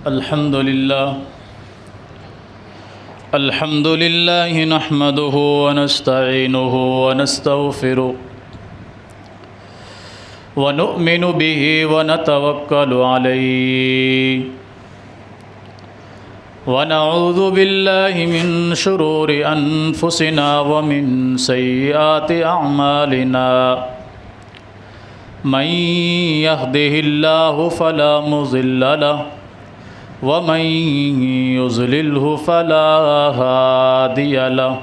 الحمد لله نحمده ونستعينه ونستغفره ونؤمن به ونتوكل عليه ونعوذ بالله من شرور أنفسنا ومن سيئات أعمالنا من يهده الله فلا مضل له ومن يضلله فلا هادي له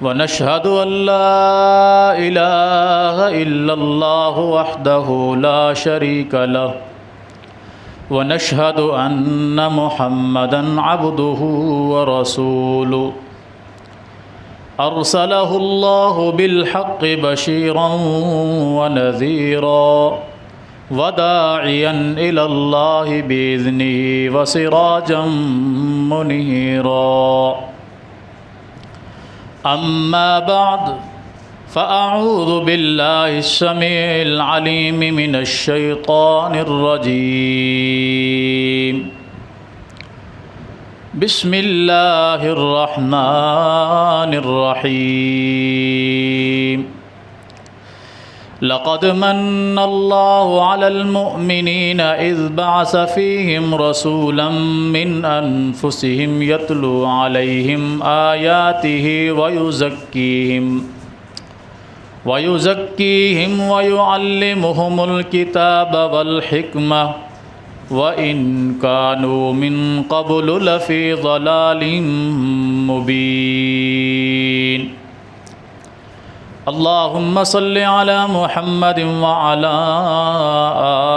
ونشهد أن لا إله إلا الله وحده لا شريك له ونشهد أن محمدًا عبده ورسوله أرسله الله بالحق بشيرا ونذيرا وداعيا إلى الله بإذنه وسراجا منيرا أما بعد فأعوذ بالله السميع العليم من الشيطان الرجيم بسم الله الرحمن الرحيم لقد من الله على المؤمنين إذ بعث فيهم رسولا من أنفسهم يتلو عليهم آياته ويزكيهم ويعلمهم الكتاب والحكمة وإن كانوا من قبل لفي ضلال مبين اللهم صل على محمد وعلى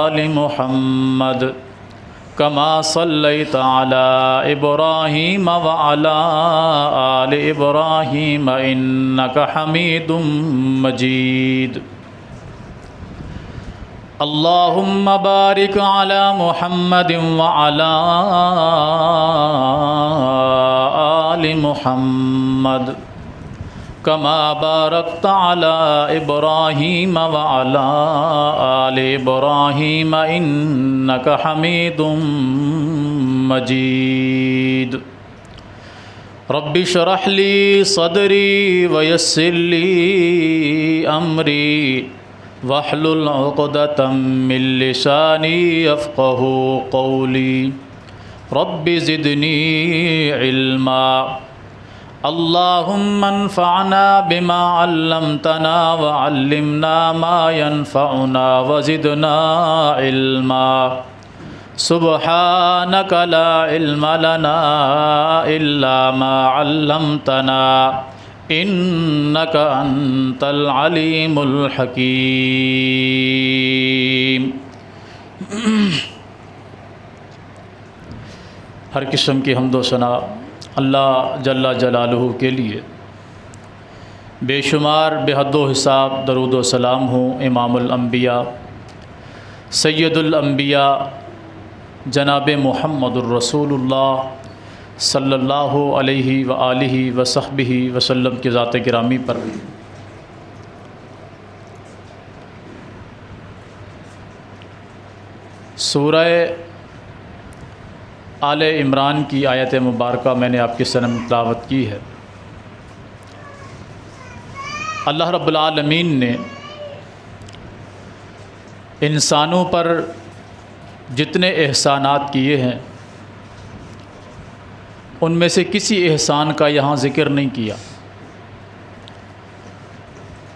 آل محمد كما صليت على إبراهيم وعلى آل إبراهيم إنك حميد مجيد اللهم بارك على محمد وعلى آل محمد كما باركت على إبراهيم وعلى آل إبراهيم إنك حميد مجيد رب اشرح لي صدري ويسر لي أمري واحلل عقدة من لساني يفقهوا قولي رب زدني علما اللهم انفعنا بما علمتنا وعلمنا ما ينفعنا وزدنا علما سبحانك لا علم لنا إلا ما علمتنا إنك أنت العليم الحكيم ہر قسم کی حمد و ثنا اللہ جل جلالہ کے لیے، بے شمار بے حد و حساب درود و سلام ہوں امام الانبیاء سید الانبیاء جناب محمد الرسول اللہ صلی اللہ علیہ وآلہ وصحبہ وسلم کی ذات گرامی پر۔ سورہ آل عمران کی آیت مبارکہ میں نے آپ کے سامنے تلاوت کی ہے۔ اللہ رب العالمین نے انسانوں پر جتنے احسانات کیے ہیں ان میں سے کسی احسان کا یہاں ذکر نہیں کیا،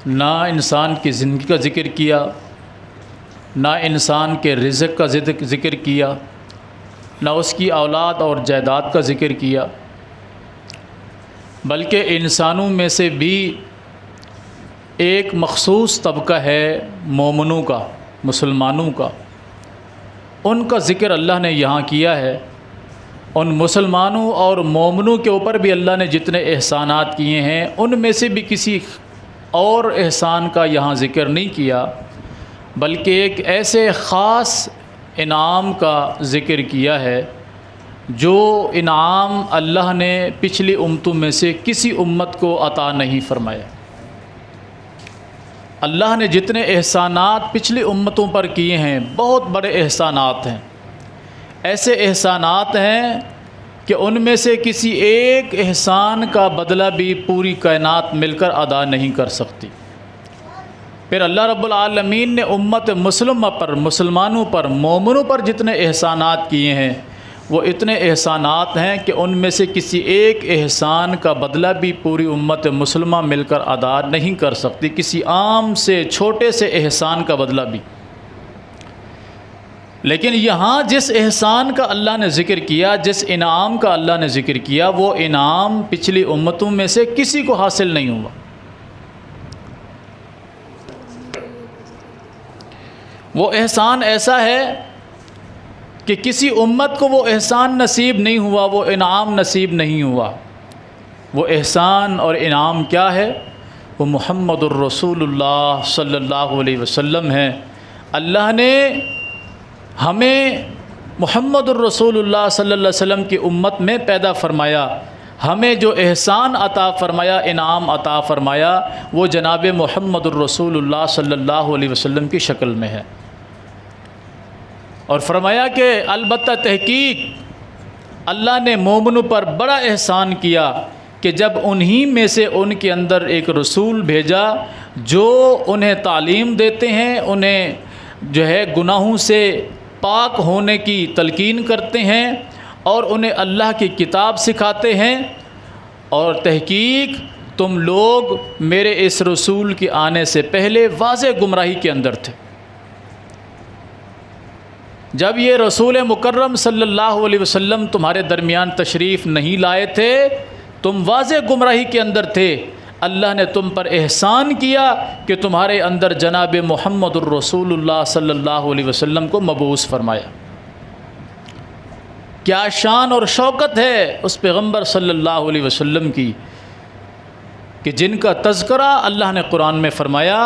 نہ انسان کی زندگی کا ذکر کیا، نہ انسان کے رزق کا ذکر کیا، نہ اس کی اولاد اور جائیداد کا ذکر کیا، بلکہ انسانوں میں سے بھی ایک مخصوص طبقہ ہے مومنوں کا، مسلمانوں کا، ان کا ذکر اللہ نے یہاں کیا ہے۔ ان مسلمانوں اور مومنوں کے اوپر بھی اللہ نے جتنے احسانات کیے ہیں ان میں سے بھی کسی اور احسان کا یہاں ذکر نہیں کیا، بلکہ ایک ایسے خاص انعام کا ذکر کیا ہے جو انعام اللہ نے پچھلی امتوں میں سے کسی امت کو عطا نہیں فرمایا۔ اللہ نے جتنے احسانات پچھلی امتوں پر کیے ہیں بہت بڑے احسانات ہیں، ایسے احسانات ہیں کہ ان میں سے کسی ایک احسان کا بدلہ بھی پوری کائنات مل کر ادا نہیں کر سکتی۔ پھر اللہ رب العالمین نے امت مسلمہ پر، مسلمانوں پر، مومنوں پر جتنے احسانات کیے ہیں وہ اتنے احسانات ہیں کہ ان میں سے کسی ایک احسان کا بدلہ بھی پوری امت مسلمہ مل کر ادا نہیں کر سکتی، کسی عام سے چھوٹے سے احسان کا بدلہ بھی۔ لیکن یہاں جس احسان کا اللہ نے ذکر کیا، جس انعام کا اللہ نے ذکر کیا، وہ انعام پچھلی امتوں میں سے کسی کو حاصل نہیں ہوا۔ وہ احسان ایسا ہے کہ کسی امت کو وہ احسان نصیب نہیں ہوا، وہ انعام نصیب نہیں ہوا۔ وہ احسان اور انعام کیا ہے؟ وہ محمد الرسول اللہ صلی اللہ علیہ وسلم ہے۔ اللہ نے ہمیں محمد الرسول اللہ صلی اللہ علیہ وسلم کی امت میں پیدا فرمایا، ہمیں جو احسان عطا فرمایا، انعام عطا فرمایا، وہ جناب محمد الرسول اللہ صلی اللہ علیہ وسلم کی شکل میں ہے۔ اور فرمایا کہ البتہ تحقیق اللہ نے مومنوں پر بڑا احسان کیا کہ جب انہی میں سے ان کے اندر ایک رسول بھیجا جو انہیں تعلیم دیتے ہیں، انہیں جو ہے گناہوں سے پاک ہونے کی تلقین کرتے ہیں اور انہیں اللہ کی کتاب سکھاتے ہیں، اور تحقیق تم لوگ میرے اس رسول کے آنے سے پہلے واضح گمراہی کے اندر تھے۔ جب یہ رسول مکرم صلی اللہ علیہ وسلم تمہارے درمیان تشریف نہیں لائے تھے، تم واضح گمراہی کے اندر تھے۔ اللہ نے تم پر احسان کیا کہ تمہارے اندر جناب محمد الرسول اللہ صلی اللہ علیہ وسلم کو مبعوث فرمایا۔ کیا شان اور شوکت ہے اس پیغمبر صلی اللہ علیہ وسلم کی کہ جن کا تذکرہ اللہ نے قرآن میں فرمایا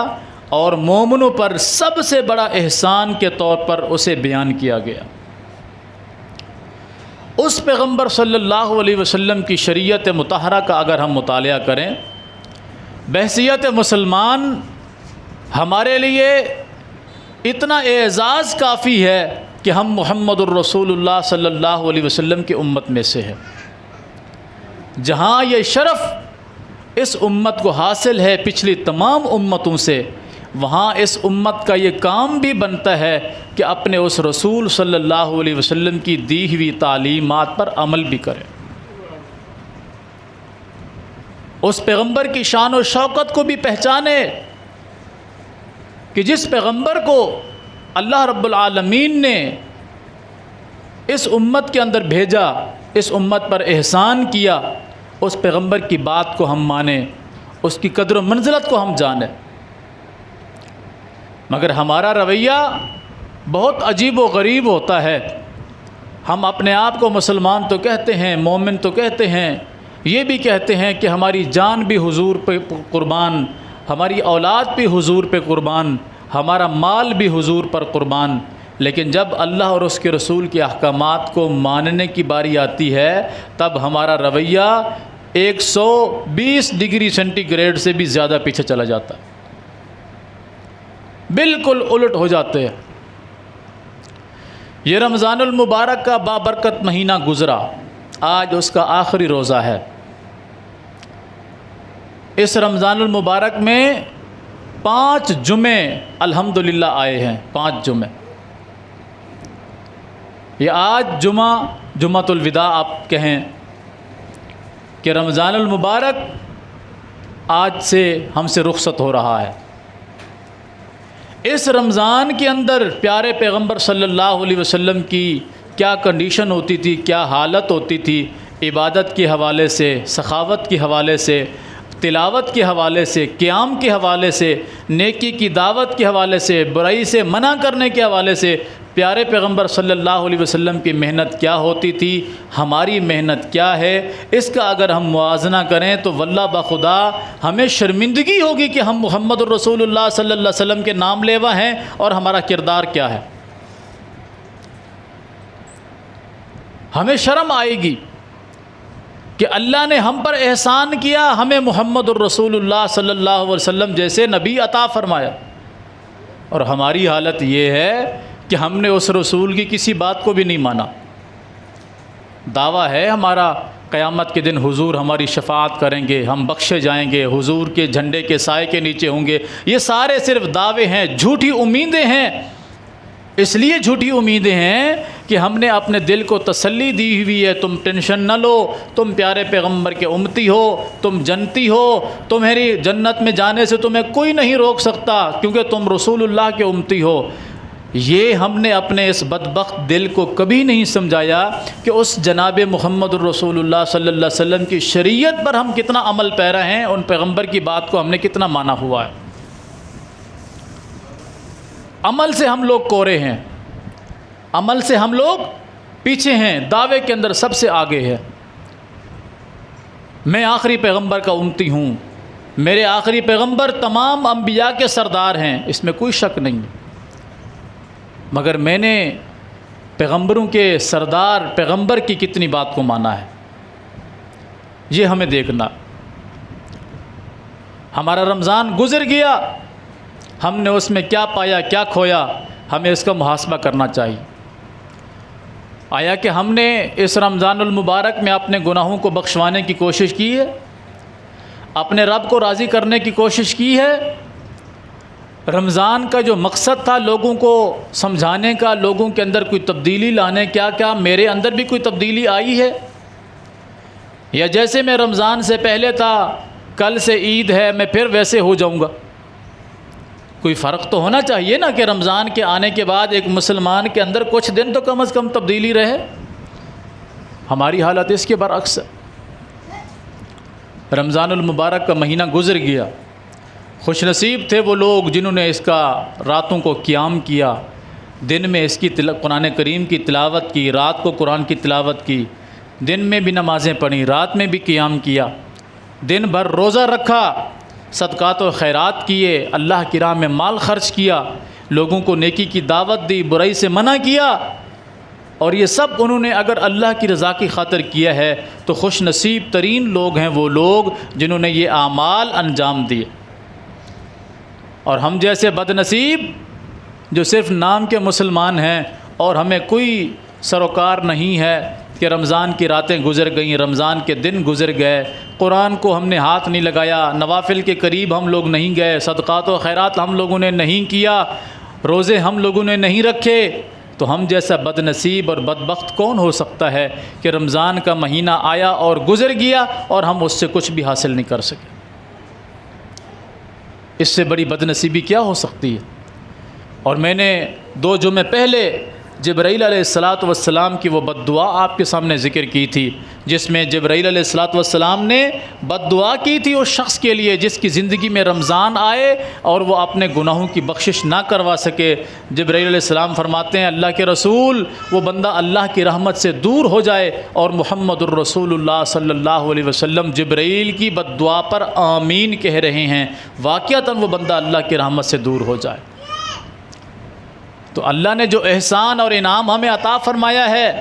اور مومنوں پر سب سے بڑا احسان کے طور پر اسے بیان کیا گیا۔ اس پیغمبر صلی اللہ علیہ وسلم کی شریعت مطہرہ کا اگر ہم مطالعہ کریں، بحیثیت مسلمان ہمارے لیے اتنا اعزاز کافی ہے کہ ہم محمد الرسول اللہ صلی اللہ علیہ وسلم کی امت میں سے ہیں۔ جہاں یہ شرف اس امت کو حاصل ہے پچھلی تمام امتوں سے، وہاں اس امت کا یہ کام بھی بنتا ہے کہ اپنے اس رسول صلی اللہ علیہ وسلم کی دی ہوئی تعلیمات پر عمل بھی کرے، اس پیغمبر کی شان و شوکت کو بھی پہچانے کہ جس پیغمبر کو اللہ رب العالمین نے اس امت کے اندر بھیجا، اس امت پر احسان کیا، اس پیغمبر کی بات کو ہم مانیں، اس کی قدر و منزلت کو ہم جانیں۔ مگر ہمارا رویہ بہت عجیب و غریب ہوتا ہے۔ ہم اپنے آپ کو مسلمان تو کہتے ہیں، مومن تو کہتے ہیں، یہ بھی کہتے ہیں کہ ہماری جان بھی حضور پہ قربان، ہماری اولاد بھی حضور پہ قربان، ہمارا مال بھی حضور پر قربان، لیکن جب اللہ اور اس کے رسول کے احکامات کو ماننے کی باری آتی ہے تب ہمارا رویہ 120 ڈگری سینٹی گریڈ سے بھی زیادہ پیچھے چلا جاتا ہے، بالکل الٹ ہو جاتے ہیں۔ یہ رمضان المبارک کا بابرکت مہینہ گزرا، آج اس کا آخری روزہ ہے۔ اس رمضان المبارک میں 5 جمعے الحمدللہ آئے ہیں، 5 جمعے۔ یہ آج جمعۃ الوداع آپ کہیں کہ رمضان المبارک آج سے ہم سے رخصت ہو رہا ہے۔ اس رمضان کے اندر پیارے پیغمبر صلی اللہ علیہ وسلم کی کیا کنڈیشن ہوتی تھی، کیا حالت ہوتی تھی، عبادت کے حوالے سے، سخاوت کے حوالے سے، تلاوت کے حوالے سے، قیام کے حوالے سے، نیکی کی دعوت کے حوالے سے، برائی سے منع کرنے کے حوالے سے پیارے پیغمبر صلی اللہ علیہ وسلم کی محنت کیا ہوتی تھی، ہماری محنت کیا ہے، اس کا اگر ہم موازنہ کریں تو واللہ بخدا ہمیں شرمندگی ہوگی کہ ہم محمد الرسول اللہ صلی اللہ علیہ وسلم کے نام لیوا ہیں اور ہمارا کردار کیا ہے۔ ہمیں شرم آئے گی کہ اللہ نے ہم پر احسان کیا، ہمیں محمد الرسول اللہ صلی اللہ علیہ وسلم جیسے نبی عطا فرمایا، اور ہماری حالت یہ ہے کہ ہم نے اس رسول کی کسی بات کو بھی نہیں مانا۔ دعویٰ ہے ہمارا قیامت کے دن حضور ہماری شفاعت کریں گے، ہم بخشے جائیں گے، حضور کے جھنڈے کے سائے کے نیچے ہوں گے، یہ سارے صرف دعوے ہیں، جھوٹی امیدیں ہیں۔ اس لیے جھوٹی امیدیں ہیں کہ ہم نے اپنے دل کو تسلی دی ہوئی ہے، تم ٹینشن نہ لو، تم پیارے پیغمبر کے امتی ہو، تم جنتی ہو، تمہاری جنت میں جانے سے تمہیں کوئی نہیں روک سکتا کیونکہ تم رسول اللہ کے امتی ہو۔ یہ ہم نے اپنے اس بدبخت دل کو کبھی نہیں سمجھایا کہ اس جناب محمد الرسول اللہ صلی اللہ علیہ وسلم کی شریعت پر ہم کتنا عمل پیرا ہیں، ان پیغمبر کی بات کو ہم نے کتنا مانا ہوا ہے۔ عمل سے ہم لوگ کورے ہیں، عمل سے ہم لوگ پیچھے ہیں، دعوے کے اندر سب سے آگے ہے۔ میں آخری پیغمبر کا امتی ہوں، میرے آخری پیغمبر تمام انبیاء کے سردار ہیں، اس میں کوئی شک نہیں، مگر میں نے پیغمبروں کے سردار پیغمبر کی کتنی بات کو مانا ہے، یہ ہمیں دیکھنا۔ ہمارا رمضان گزر گیا، ہم نے اس میں کیا پایا کیا کھویا، ہمیں اس کا محاسبہ کرنا چاہیے۔ آیا کہ ہم نے اس رمضان المبارک میں اپنے گناہوں کو بخشوانے کی کوشش کی ہے، اپنے رب کو راضی کرنے کی کوشش کی ہے؟ رمضان کا جو مقصد تھا لوگوں کو سمجھانے کا، لوگوں کے اندر کوئی تبدیلی لانے، کیا میرے اندر بھی کوئی تبدیلی آئی ہے؟ یا جیسے میں رمضان سے پہلے تھا، کل سے عید ہے میں پھر ویسے ہو جاؤں گا؟ کوئی فرق تو ہونا چاہیے نا کہ رمضان کے آنے کے بعد ایک مسلمان کے اندر کچھ دن تو کم از کم تبدیلی رہے۔ ہماری حالت اس کے برعکس ہے۔ رمضان المبارک کا مہینہ گزر گیا، خوش نصیب تھے وہ لوگ جنہوں نے اس کا راتوں کو قیام کیا، دن میں اس کی قرآن کریم کی تلاوت کی، رات کو قرآن کی تلاوت کی، دن میں بھی نمازیں پڑھیں، رات میں بھی قیام کیا، دن بھر روزہ رکھا، صدقات و خیرات کیے، اللہ کی راہ میں مال خرچ کیا، لوگوں کو نیکی کی دعوت دی، برائی سے منع کیا، اور یہ سب انہوں نے اگر اللہ کی رضا کی خاطر کیا ہے تو خوش نصیب ترین لوگ ہیں وہ لوگ جنہوں نے یہ اعمال انجام دیے۔ اور ہم جیسے بد نصیب جو صرف نام کے مسلمان ہیں اور ہمیں کوئی سروکار نہیں ہے کہ رمضان کی راتیں گزر گئیں، رمضان کے دن گزر گئے، قرآن کو ہم نے ہاتھ نہیں لگایا، نوافل کے قریب ہم لوگ نہیں گئے، صدقات و خیرات ہم لوگوں نے نہیں کیا، روزے ہم لوگوں نے نہیں رکھے، تو ہم جیسا بد نصیب اور بدبخت کون ہو سکتا ہے کہ رمضان کا مہینہ آیا اور گزر گیا اور ہم اس سے کچھ بھی حاصل نہیں کر سکے؟ اس سے بڑی بد نصیبی کیا ہو سکتی ہے؟ اور میں نے 2 جمعے پہلے جبرائیل علیہ السلام کی وہ بد دعا آپ کے سامنے ذکر کی تھی، جس میں جبرائیل علیہ السلام نے بد دعا کی تھی اس شخص کے لیے جس کی زندگی میں رمضان آئے اور وہ اپنے گناہوں کی بخشش نہ کروا سکے۔ جبرائیل علیہ السلام فرماتے ہیں اللہ کے رسول، وہ بندہ اللہ کی رحمت سے دور ہو جائے، اور محمد الرسول اللہ صلی اللہ علیہ وسلم جبرائیل کی بد دعا پر آمین کہہ رہے ہیں، واقعتاً وہ بندہ اللہ کی رحمت سے دور ہو جائے۔ تو اللہ نے جو احسان اور انعام ہمیں عطا فرمایا ہے،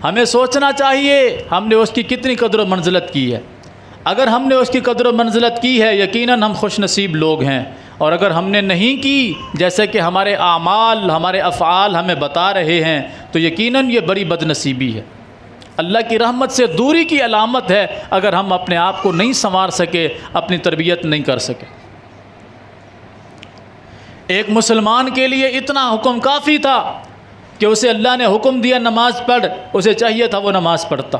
ہمیں سوچنا چاہیے ہم نے اس کی کتنی قدر و منزلت کی ہے۔ اگر ہم نے اس کی قدر و منزلت کی ہے یقیناً ہم خوش نصیب لوگ ہیں، اور اگر ہم نے نہیں کی جیسے کہ ہمارے اعمال ہمارے افعال ہمیں بتا رہے ہیں تو یقیناً یہ بڑی بد نصیبی ہے، اللہ کی رحمت سے دوری کی علامت ہے اگر ہم اپنے آپ کو نہیں سنوار سکے، اپنی تربیت نہیں کر سکے۔ ایک مسلمان کے لیے اتنا حکم کافی تھا کہ اسے اللہ نے حکم دیا نماز پڑھ، اسے چاہیے تھا وہ نماز پڑھتا۔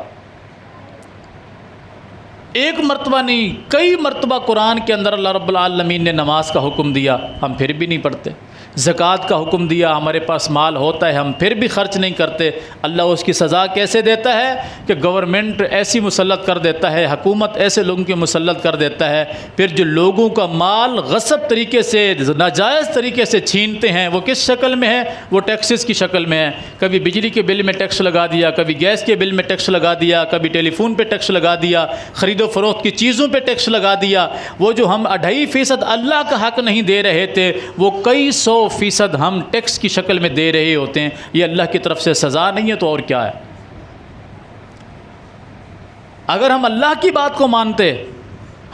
ایک مرتبہ نہیں، کئی مرتبہ قرآن کے اندر اللہ رب العالمین نے نماز کا حکم دیا، ہم پھر بھی نہیں پڑھتے۔ زکوٰۃ کا حکم دیا، ہمارے پاس مال ہوتا ہے ہم پھر بھی خرچ نہیں کرتے۔ اللہ اس کی سزا کیسے دیتا ہے کہ گورنمنٹ ایسی مسلط کر دیتا ہے، حکومت ایسے لوگوں کی مسلط کر دیتا ہے، پھر جو لوگوں کا مال غصب طریقے سے ناجائز طریقے سے چھینتے ہیں وہ کس شکل میں ہے؟ وہ ٹیکسز کی شکل میں ہے۔ کبھی بجلی کے بل میں ٹیکس لگا دیا، کبھی گیس کے بل میں ٹیکس لگا دیا، کبھی ٹیلی فون پہ ٹیکس لگا دیا، خرید و فروخت کی چیزوں پہ ٹیکس لگا دیا۔ وہ جو ہم 2.5% اللہ کا حق نہیں دے رہے تھے وہ کئی 100% ہم ٹیکس کی شکل میں دے رہے ہوتے ہیں۔ یہ اللہ کی طرف سے سزا نہیں ہے تو اور کیا ہے؟ اگر ہم اللہ کی بات کو مانتے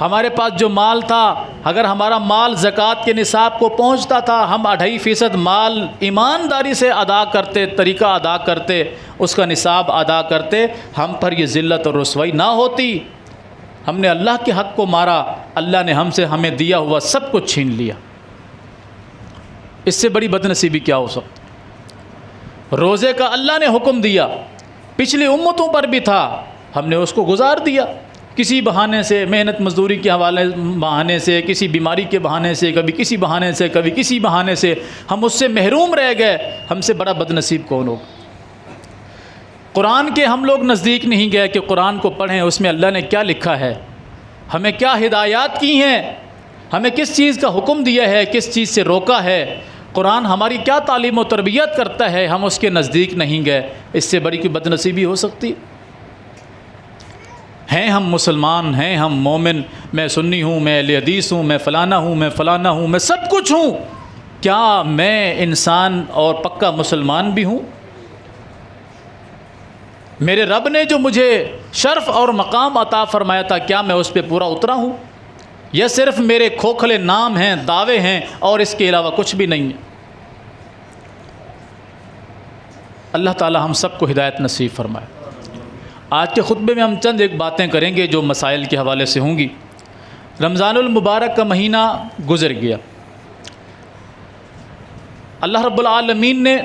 ہمارے پاس جو مال تھا، اگر ہمارا مال زکوٰۃ کے نصاب کو پہنچتا تھا، ہم 2.5% مال ایمانداری سے ادا کرتے، طریقہ ادا کرتے، اس کا نصاب ادا کرتے، ہم پر یہ ذلت اور رسوائی نہ ہوتی۔ ہم نے اللہ کے حق کو مارا، اللہ نے ہمیں دیا ہوا سب کچھ چھین لیا۔ اس سے بڑی بدنصیبی کیا ہو سکتی؟ روزے کا اللہ نے حکم دیا، پچھلی امتوں پر بھی تھا، ہم نے اس کو گزار دیا کسی بہانے سے، محنت مزدوری کے بہانے سے، کسی بیماری کے بہانے سے، کبھی کسی بہانے سے، کبھی کسی بہانے سے ہم اس سے محروم رہ گئے۔ ہم سے بڑا بدنصیب کون ہوگا؟ قرآن کے ہم لوگ نزدیک نہیں گئے کہ قرآن کو پڑھیں، اس میں اللہ نے کیا لکھا ہے، ہمیں کیا ہدایات کی ہیں، ہمیں کس چیز کا حکم دیا ہے، کس چیز سے روکا ہے، قرآن ہماری کیا تعلیم و تربیت کرتا ہے، ہم اس کے نزدیک نہیں گئے۔ اس سے بڑی کوئی بدنصیبی ہو سکتی؟ ہیں ہم مسلمان، ہیں ہم مومن، میں سنی ہوں، میں اہل حدیث ہوں، میں فلانا ہوں، میں فلانا ہوں، میں سب کچھ ہوں، کیا میں انسان اور پکا مسلمان بھی ہوں؟ میرے رب نے جو مجھے شرف اور مقام عطا فرمایا تھا، کیا میں اس پہ پورا اترا ہوں؟ یہ صرف میرے کھوکھلے نام ہیں، دعوے ہیں، اور اس کے علاوہ کچھ بھی نہیں ہے۔ اللہ تعالی ہم سب کو ہدایت نصیب فرمائے۔ آج کے خطبے میں ہم چند ایک باتیں کریں گے جو مسائل کے حوالے سے ہوں گی۔ رمضان المبارک کا مہینہ گزر گیا، اللہ رب العالمین نے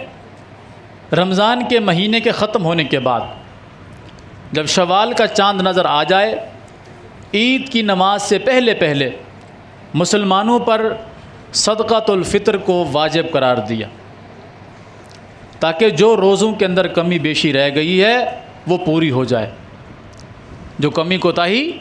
رمضان کے مہینے کے ختم ہونے کے بعد جب شوال کا چاند نظر آ جائے، عید کی نماز سے پہلے پہلے مسلمانوں پر صدقۃ الفطر کو واجب قرار دیا، تاکہ جو روزوں کے اندر کمی بیشی رہ گئی ہے وہ پوری ہو جائے۔ جو کمی کوتاہی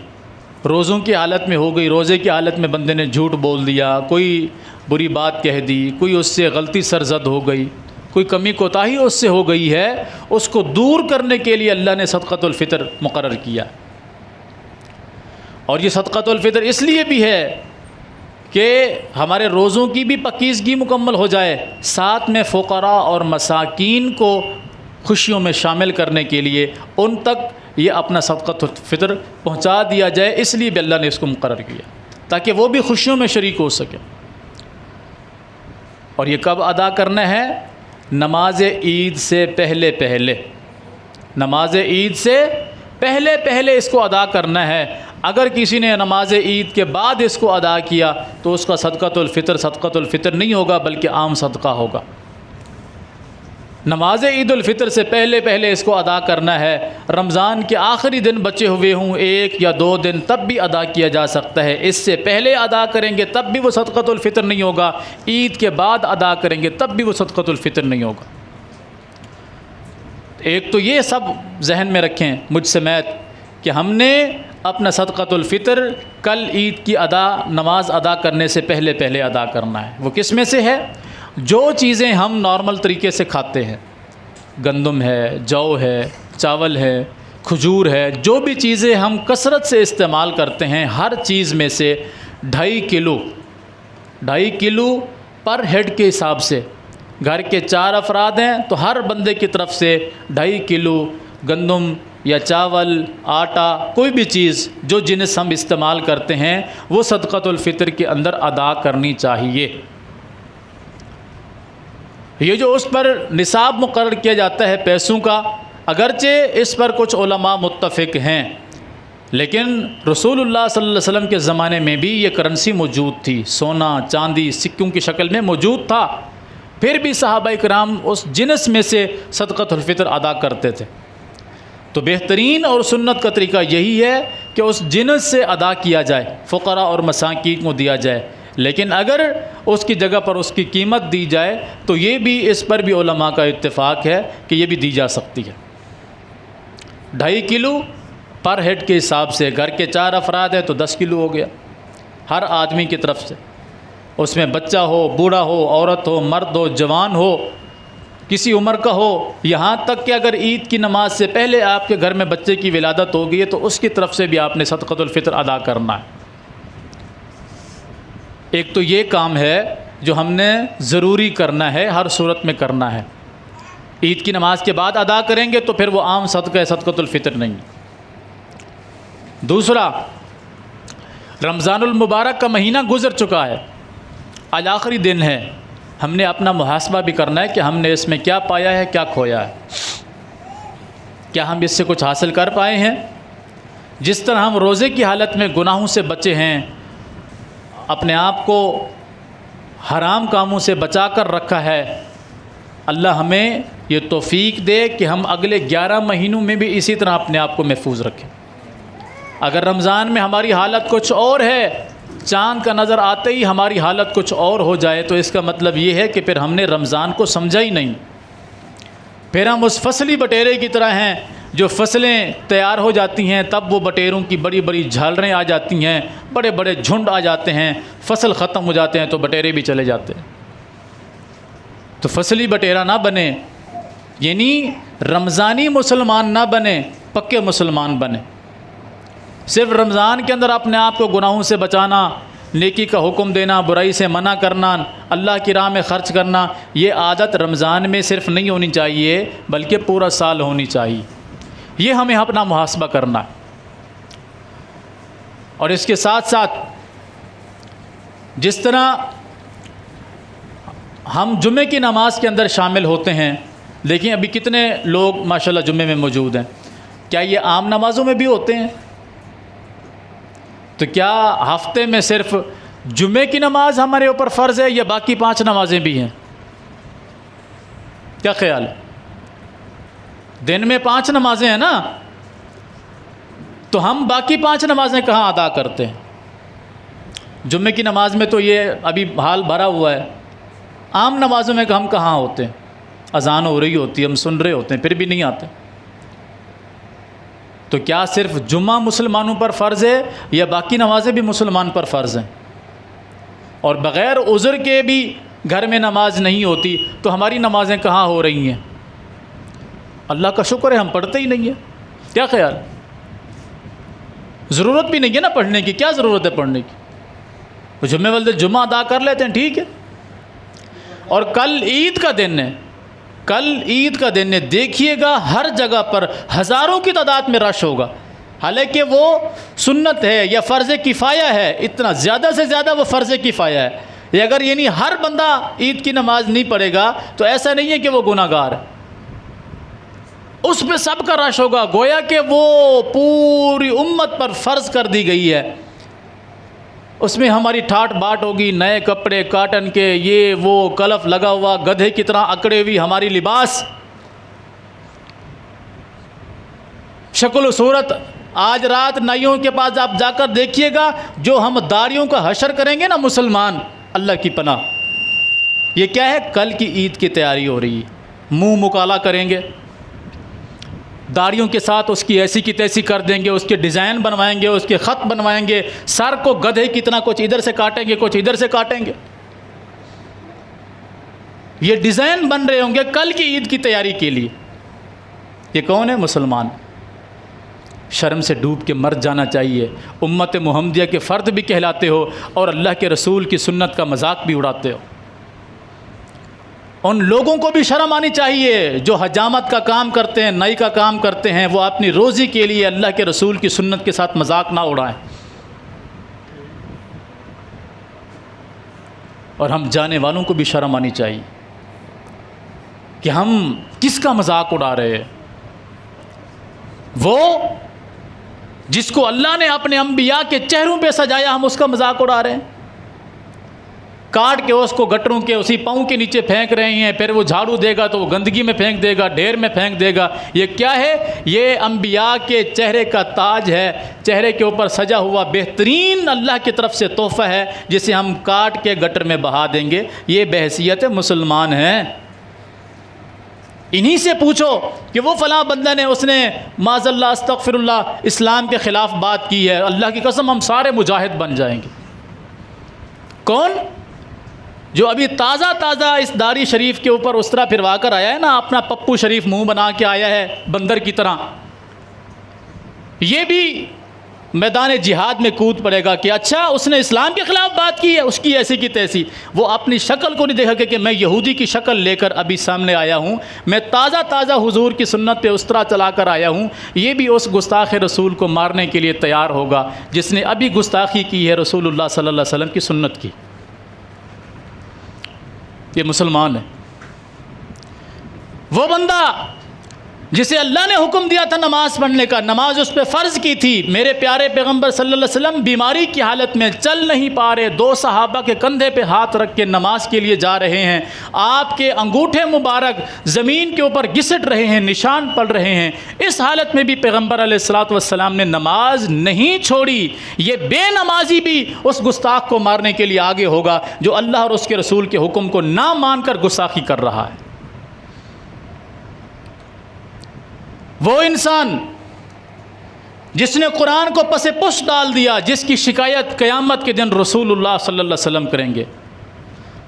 روزوں کی حالت میں ہو گئی، روزے کی حالت میں بندے نے جھوٹ بول دیا، کوئی بری بات کہہ دی، کوئی اس سے غلطی سرزد ہو گئی، کوئی کمی کوتاہی اس سے ہو گئی ہے، اس کو دور کرنے کے لیے اللہ نے صدقۃ الفطر مقرر کیا۔ اور یہ صدقۃ الفطر اس لیے بھی ہے کہ ہمارے روزوں کی بھی پاکیزگی مکمل ہو جائے، ساتھ میں فقراء اور مساکین کو خوشیوں میں شامل کرنے کے لیے ان تک یہ اپنا صدقۃ الفطر پہنچا دیا جائے، اس لیے بھی اللہ نے اس کو مقرر کیا تاکہ وہ بھی خوشیوں میں شریک ہو سکے۔ اور یہ کب ادا کرنا ہے؟ نماز عید سے پہلے پہلے، نماز عید سے پہلے پہلے اس کو ادا کرنا ہے۔ اگر کسی نے نماز عید کے بعد اس کو ادا کیا تو اس کا صدقۃ الفطر نہیں ہوگا بلکہ عام صدقہ ہوگا۔ نماز عید الفطر سے پہلے پہلے اس کو ادا کرنا ہے۔ رمضان کے آخری دن بچے ہوئے ہوں، 1 یا 2 دن، تب بھی ادا کیا جا سکتا ہے۔ اس سے پہلے ادا کریں گے تب بھی وہ صدقۃ الفطر نہیں ہوگا، عید کے بعد ادا کریں گے تب بھی وہ صدقۃ الفطر نہیں ہوگا۔ ایک تو یہ سب ذہن میں رکھیں مجھ سمیت کہ ہم نے اپنا صدقۃ الفطر کل عید کی نماز ادا کرنے سے پہلے پہلے ادا کرنا ہے۔ وہ کس میں سے ہے؟ جو چیزیں ہم نارمل طریقے سے کھاتے ہیں، گندم ہے، جو ہے، چاول ہے، کھجور ہے، جو بھی چیزیں ہم کثرت سے استعمال کرتے ہیں، ہر چیز میں سے 2.5 کلو پر ہیڈ کے حساب سے، گھر کے 4 افراد ہیں تو ہر بندے کی طرف سے 2.5 کلو گندم یا چاول، آٹا، کوئی بھی چیز جو جنس ہم استعمال کرتے ہیں وہ صدقۃ الفطر کے اندر ادا کرنی چاہیے۔ یہ جو اس پر نصاب مقرر کیا جاتا ہے پیسوں کا، اگرچہ اس پر کچھ علماء متفق ہیں، لیکن رسول اللہ صلی اللہ علیہ وسلم کے زمانے میں بھی یہ کرنسی موجود تھی، سونا چاندی سکوں کی شکل میں موجود تھا، پھر بھی صحابہ کرام اس جنس میں سے صدقۃ الفطر ادا کرتے تھے۔ تو بہترین اور سنت کا طریقہ یہی ہے کہ اس جنس سے ادا کیا جائے، فقراء اور مساکین کو دیا جائے، لیکن اگر اس کی جگہ پر اس کی قیمت دی جائے تو یہ بھی، اس پر بھی علماء کا اتفاق ہے کہ یہ بھی دی جا سکتی ہے۔ 2.5 کلو پر ہیڈ کے حساب سے، گھر کے 4 افراد ہیں تو 10 کلو ہو گیا ہر آدمی کی طرف سے، اس میں بچہ ہو، بوڑھا ہو، عورت ہو، مرد ہو، جوان ہو، کسی عمر کا ہو، یہاں تک کہ اگر عید کی نماز سے پہلے آپ کے گھر میں بچے کی ولادت ہو گئی ہے تو اس کی طرف سے بھی آپ نے صدقۃ الفطر ادا کرنا ہے۔ ایک تو یہ کام ہے جو ہم نے ضروری کرنا ہے، ہر صورت میں کرنا ہے۔ عید کی نماز کے بعد ادا کریں گے تو پھر وہ عام صدقہ صدقۃ الفطر نہیں۔ دوسرا، رمضان المبارک کا مہینہ گزر چکا ہے، آج آخری دن ہے، ہم نے اپنا محاسبہ بھی کرنا ہے کہ ہم نے اس میں کیا پایا ہے، کیا کھویا ہے، کیا ہم اس سے کچھ حاصل کر پائے ہیں۔ جس طرح ہم روزے کی حالت میں گناہوں سے بچے ہیں، اپنے آپ کو حرام کاموں سے بچا کر رکھا ہے، اللہ ہمیں یہ توفیق دے کہ ہم اگلے 11 مہینوں میں بھی اسی طرح اپنے آپ کو محفوظ رکھیں۔ اگر رمضان میں ہماری حالت کچھ اور ہے، چاند کا نظر آتے ہی ہماری حالت کچھ اور ہو جائے، تو اس کا مطلب یہ ہے کہ پھر ہم نے رمضان کو سمجھا ہی نہیں، پھر ہم اس فصلی بٹیرے کی طرح ہیں جو فصلیں تیار ہو جاتی ہیں، تب وہ بٹیروں کی بڑی بڑی جھالریں آ جاتی ہیں، بڑے بڑے جھنڈ آ جاتے ہیں، فصل ختم ہو جاتے ہیں تو بٹیرے بھی چلے جاتے ہیں۔ تو فصلی بٹیرا نہ بنے، یعنی رمضانی مسلمان نہ بنے، پکے مسلمان بنے۔ صرف رمضان کے اندر اپنے آپ کو گناہوں سے بچانا، نیکی کا حکم دینا، برائی سے منع کرنا، اللہ کی راہ میں خرچ کرنا، یہ عادت رمضان میں صرف نہیں ہونی چاہیے بلکہ پورا سال ہونی چاہیے۔ یہ ہمیں اپنا محاسبہ کرنا ہے۔ اور اس کے ساتھ ساتھ جس طرح ہم جمعے کی نماز کے اندر شامل ہوتے ہیں، دیکھیں ابھی کتنے لوگ ماشاءاللہ جمعے میں موجود ہیں، کیا یہ عام نمازوں میں بھی ہوتے ہیں؟ تو کیا ہفتے میں صرف جمعے کی نماز ہمارے اوپر فرض ہے یا باقی 5 نمازیں بھی ہیں؟ کیا خیال ہے؟ دن میں 5 نمازیں ہیں نا، تو ہم باقی 5 نمازیں کہاں ادا کرتے ہیں؟ جمعے کی نماز میں تو یہ ابھی حال بھرا ہوا ہے، عام نمازوں میں ہم کہاں ہوتے ہیں؟ اذان ہو رہی ہوتی ہے، ہم سن رہے ہوتے ہیں، پھر بھی نہیں آتے۔ تو کیا صرف جمعہ مسلمانوں پر فرض ہے یا باقی نمازیں بھی مسلمان پر فرض ہیں؟ اور بغیر عذر کے بھی گھر میں نماز نہیں ہوتی تو ہماری نمازیں کہاں ہو رہی ہیں؟ اللہ کا شکر ہے ہم پڑھتے ہی نہیں ہیں۔ کیا خیال؟ ضرورت بھی نہیں ہے نا پڑھنے کی، کیا ضرورت ہے پڑھنے کی؟ وہ جمعے والے جمعہ ادا کر لیتے ہیں، ٹھیک ہے۔ اور کل عید کا دن ہے، کل عید کا دن ہے، دیکھیے گا ہر جگہ پر ہزاروں کی تعداد میں رش ہوگا، حالانکہ وہ سنت ہے یا فرض کفایہ ہے، اتنا زیادہ سے زیادہ وہ فرض کفایہ ہے۔ یہ اگر یعنی ہر بندہ عید کی نماز نہیں پڑھے گا تو ایسا نہیں ہے کہ وہ گناہ گار ہے، اس پہ سب کا رش ہوگا، گویا کہ وہ پوری امت پر فرض کر دی گئی ہے۔ اس میں ہماری ٹھاٹ باٹ ہوگی، نئے کپڑے کاٹن کے، یہ وہ کلف لگا ہوا، گدھے کی طرح اکڑے ہوئی ہماری لباس، شکل و صورت۔ آج رات نائیوں کے پاس آپ جا کر دیکھیے گا، جو ہم داڑھیوں کا حشر کریں گے نا مسلمان، اللہ کی پناہ، یہ کیا ہے؟ کل کی عید کی تیاری ہو رہی ہے۔ منہ مکالا کریں گے، داڑھیوں کے ساتھ اس کی ایسی کی تیسی کر دیں گے، اس کے ڈیزائن بنوائیں گے، اس کے خط بنوائیں گے، سر کو گدھے کی طرح کچھ ادھر سے کاٹیں گے، کچھ ادھر سے کاٹیں گے، یہ ڈیزائن بن رہے ہوں گے کل کی عید کی تیاری کے لیے۔ یہ کون ہے؟ مسلمان۔ شرم سے ڈوب کے مر جانا چاہیے، امت محمدیہ کے فرد بھی کہلاتے ہو اور اللہ کے رسول کی سنت کا مذاق بھی اڑاتے ہو۔ ان لوگوں کو بھی شرم آنی چاہیے جو حجامت کا کام کرتے ہیں، نائی کا کام کرتے ہیں، وہ اپنی روزی کے لیے اللہ کے رسول کی سنت کے ساتھ مذاق نہ اڑائیں۔ اور ہم جانے والوں کو بھی شرم آنی چاہیے کہ ہم کس کا مذاق اڑا رہے ہیں؟ وہ جس کو اللہ نے اپنے انبیاء کے چہروں پہ سجایا، ہم اس کا مذاق اڑا رہے ہیں، کاٹ کے اس کو گٹروں کے اسی پاؤں کے نیچے پھینک رہے ہیں، پھر وہ جھاڑو دے گا تو وہ گندگی میں پھینک دے گا، ڈھیر میں پھینک دے گا۔ یہ کیا ہے؟ یہ انبیاء کے چہرے کا تاج ہے، چہرے کے اوپر سجا ہوا بہترین اللہ کی طرف سے تحفہ ہے، جسے ہم کاٹ کے گٹر میں بہا دیں گے۔ یہ بحیثیت مسلمان ہیں۔ انہی سے پوچھو کہ وہ فلاں بندہ نے، اس نے معاذ اللہ استغفر اللہ اسلام کے خلاف بات کی ہے، اللہ کی قسم ہم سارے مجاہد بن جائیں گے۔ کون؟ جو ابھی تازہ اس داڑھی شریف کے اوپر اس طرح پھروا کر آیا ہے نا، اپنا پپو شریف منہ بنا کے آیا ہے بندر کی طرح، یہ بھی میدان جہاد میں کود پڑے گا کہ اچھا اس نے اسلام کے خلاف بات کی ہے، اس کی ایسی کی تیسی. وہ اپنی شکل کو نہیں دیکھا کہ میں یہودی کی شکل لے کر ابھی سامنے آیا ہوں، میں تازہ حضور کی سنت پہ اس طرح چلا کر آیا ہوں. یہ بھی اس گستاخ رسول کو مارنے کے لیے تیار ہوگا جس نے ابھی گستاخی کی ہے رسول اللہ صلی اللہ علیہ وسلم کی سنت کی. یہ مسلمان ہے. وہ بندہ جسے اللہ نے حکم دیا تھا نماز پڑھنے کا، نماز اس پہ فرض کی تھی، میرے پیارے پیغمبر صلی اللہ علیہ وسلم بیماری کی حالت میں چل نہیں پا رہے، 2 صحابہ کے کندھے پہ ہاتھ رکھ کے نماز کے لیے جا رہے ہیں، آپ کے انگوٹھے مبارک زمین کے اوپر گھسٹ رہے ہیں، نشان پڑ رہے ہیں. اس حالت میں بھی پیغمبر علیہ الصلوۃ والسلام نے نماز نہیں چھوڑی. یہ بے نمازی بھی اس گستاخ کو مارنے کے لیے آگے ہوگا جو اللہ اور اس کے رسول کے حکم کو نہ مان کر گستاخی کر رہا ہے. وہ انسان جس نے قرآن کو پس پش ڈال دیا، جس کی شکایت قیامت کے دن رسول اللہ صلی اللہ علیہ وسلم کریں گے.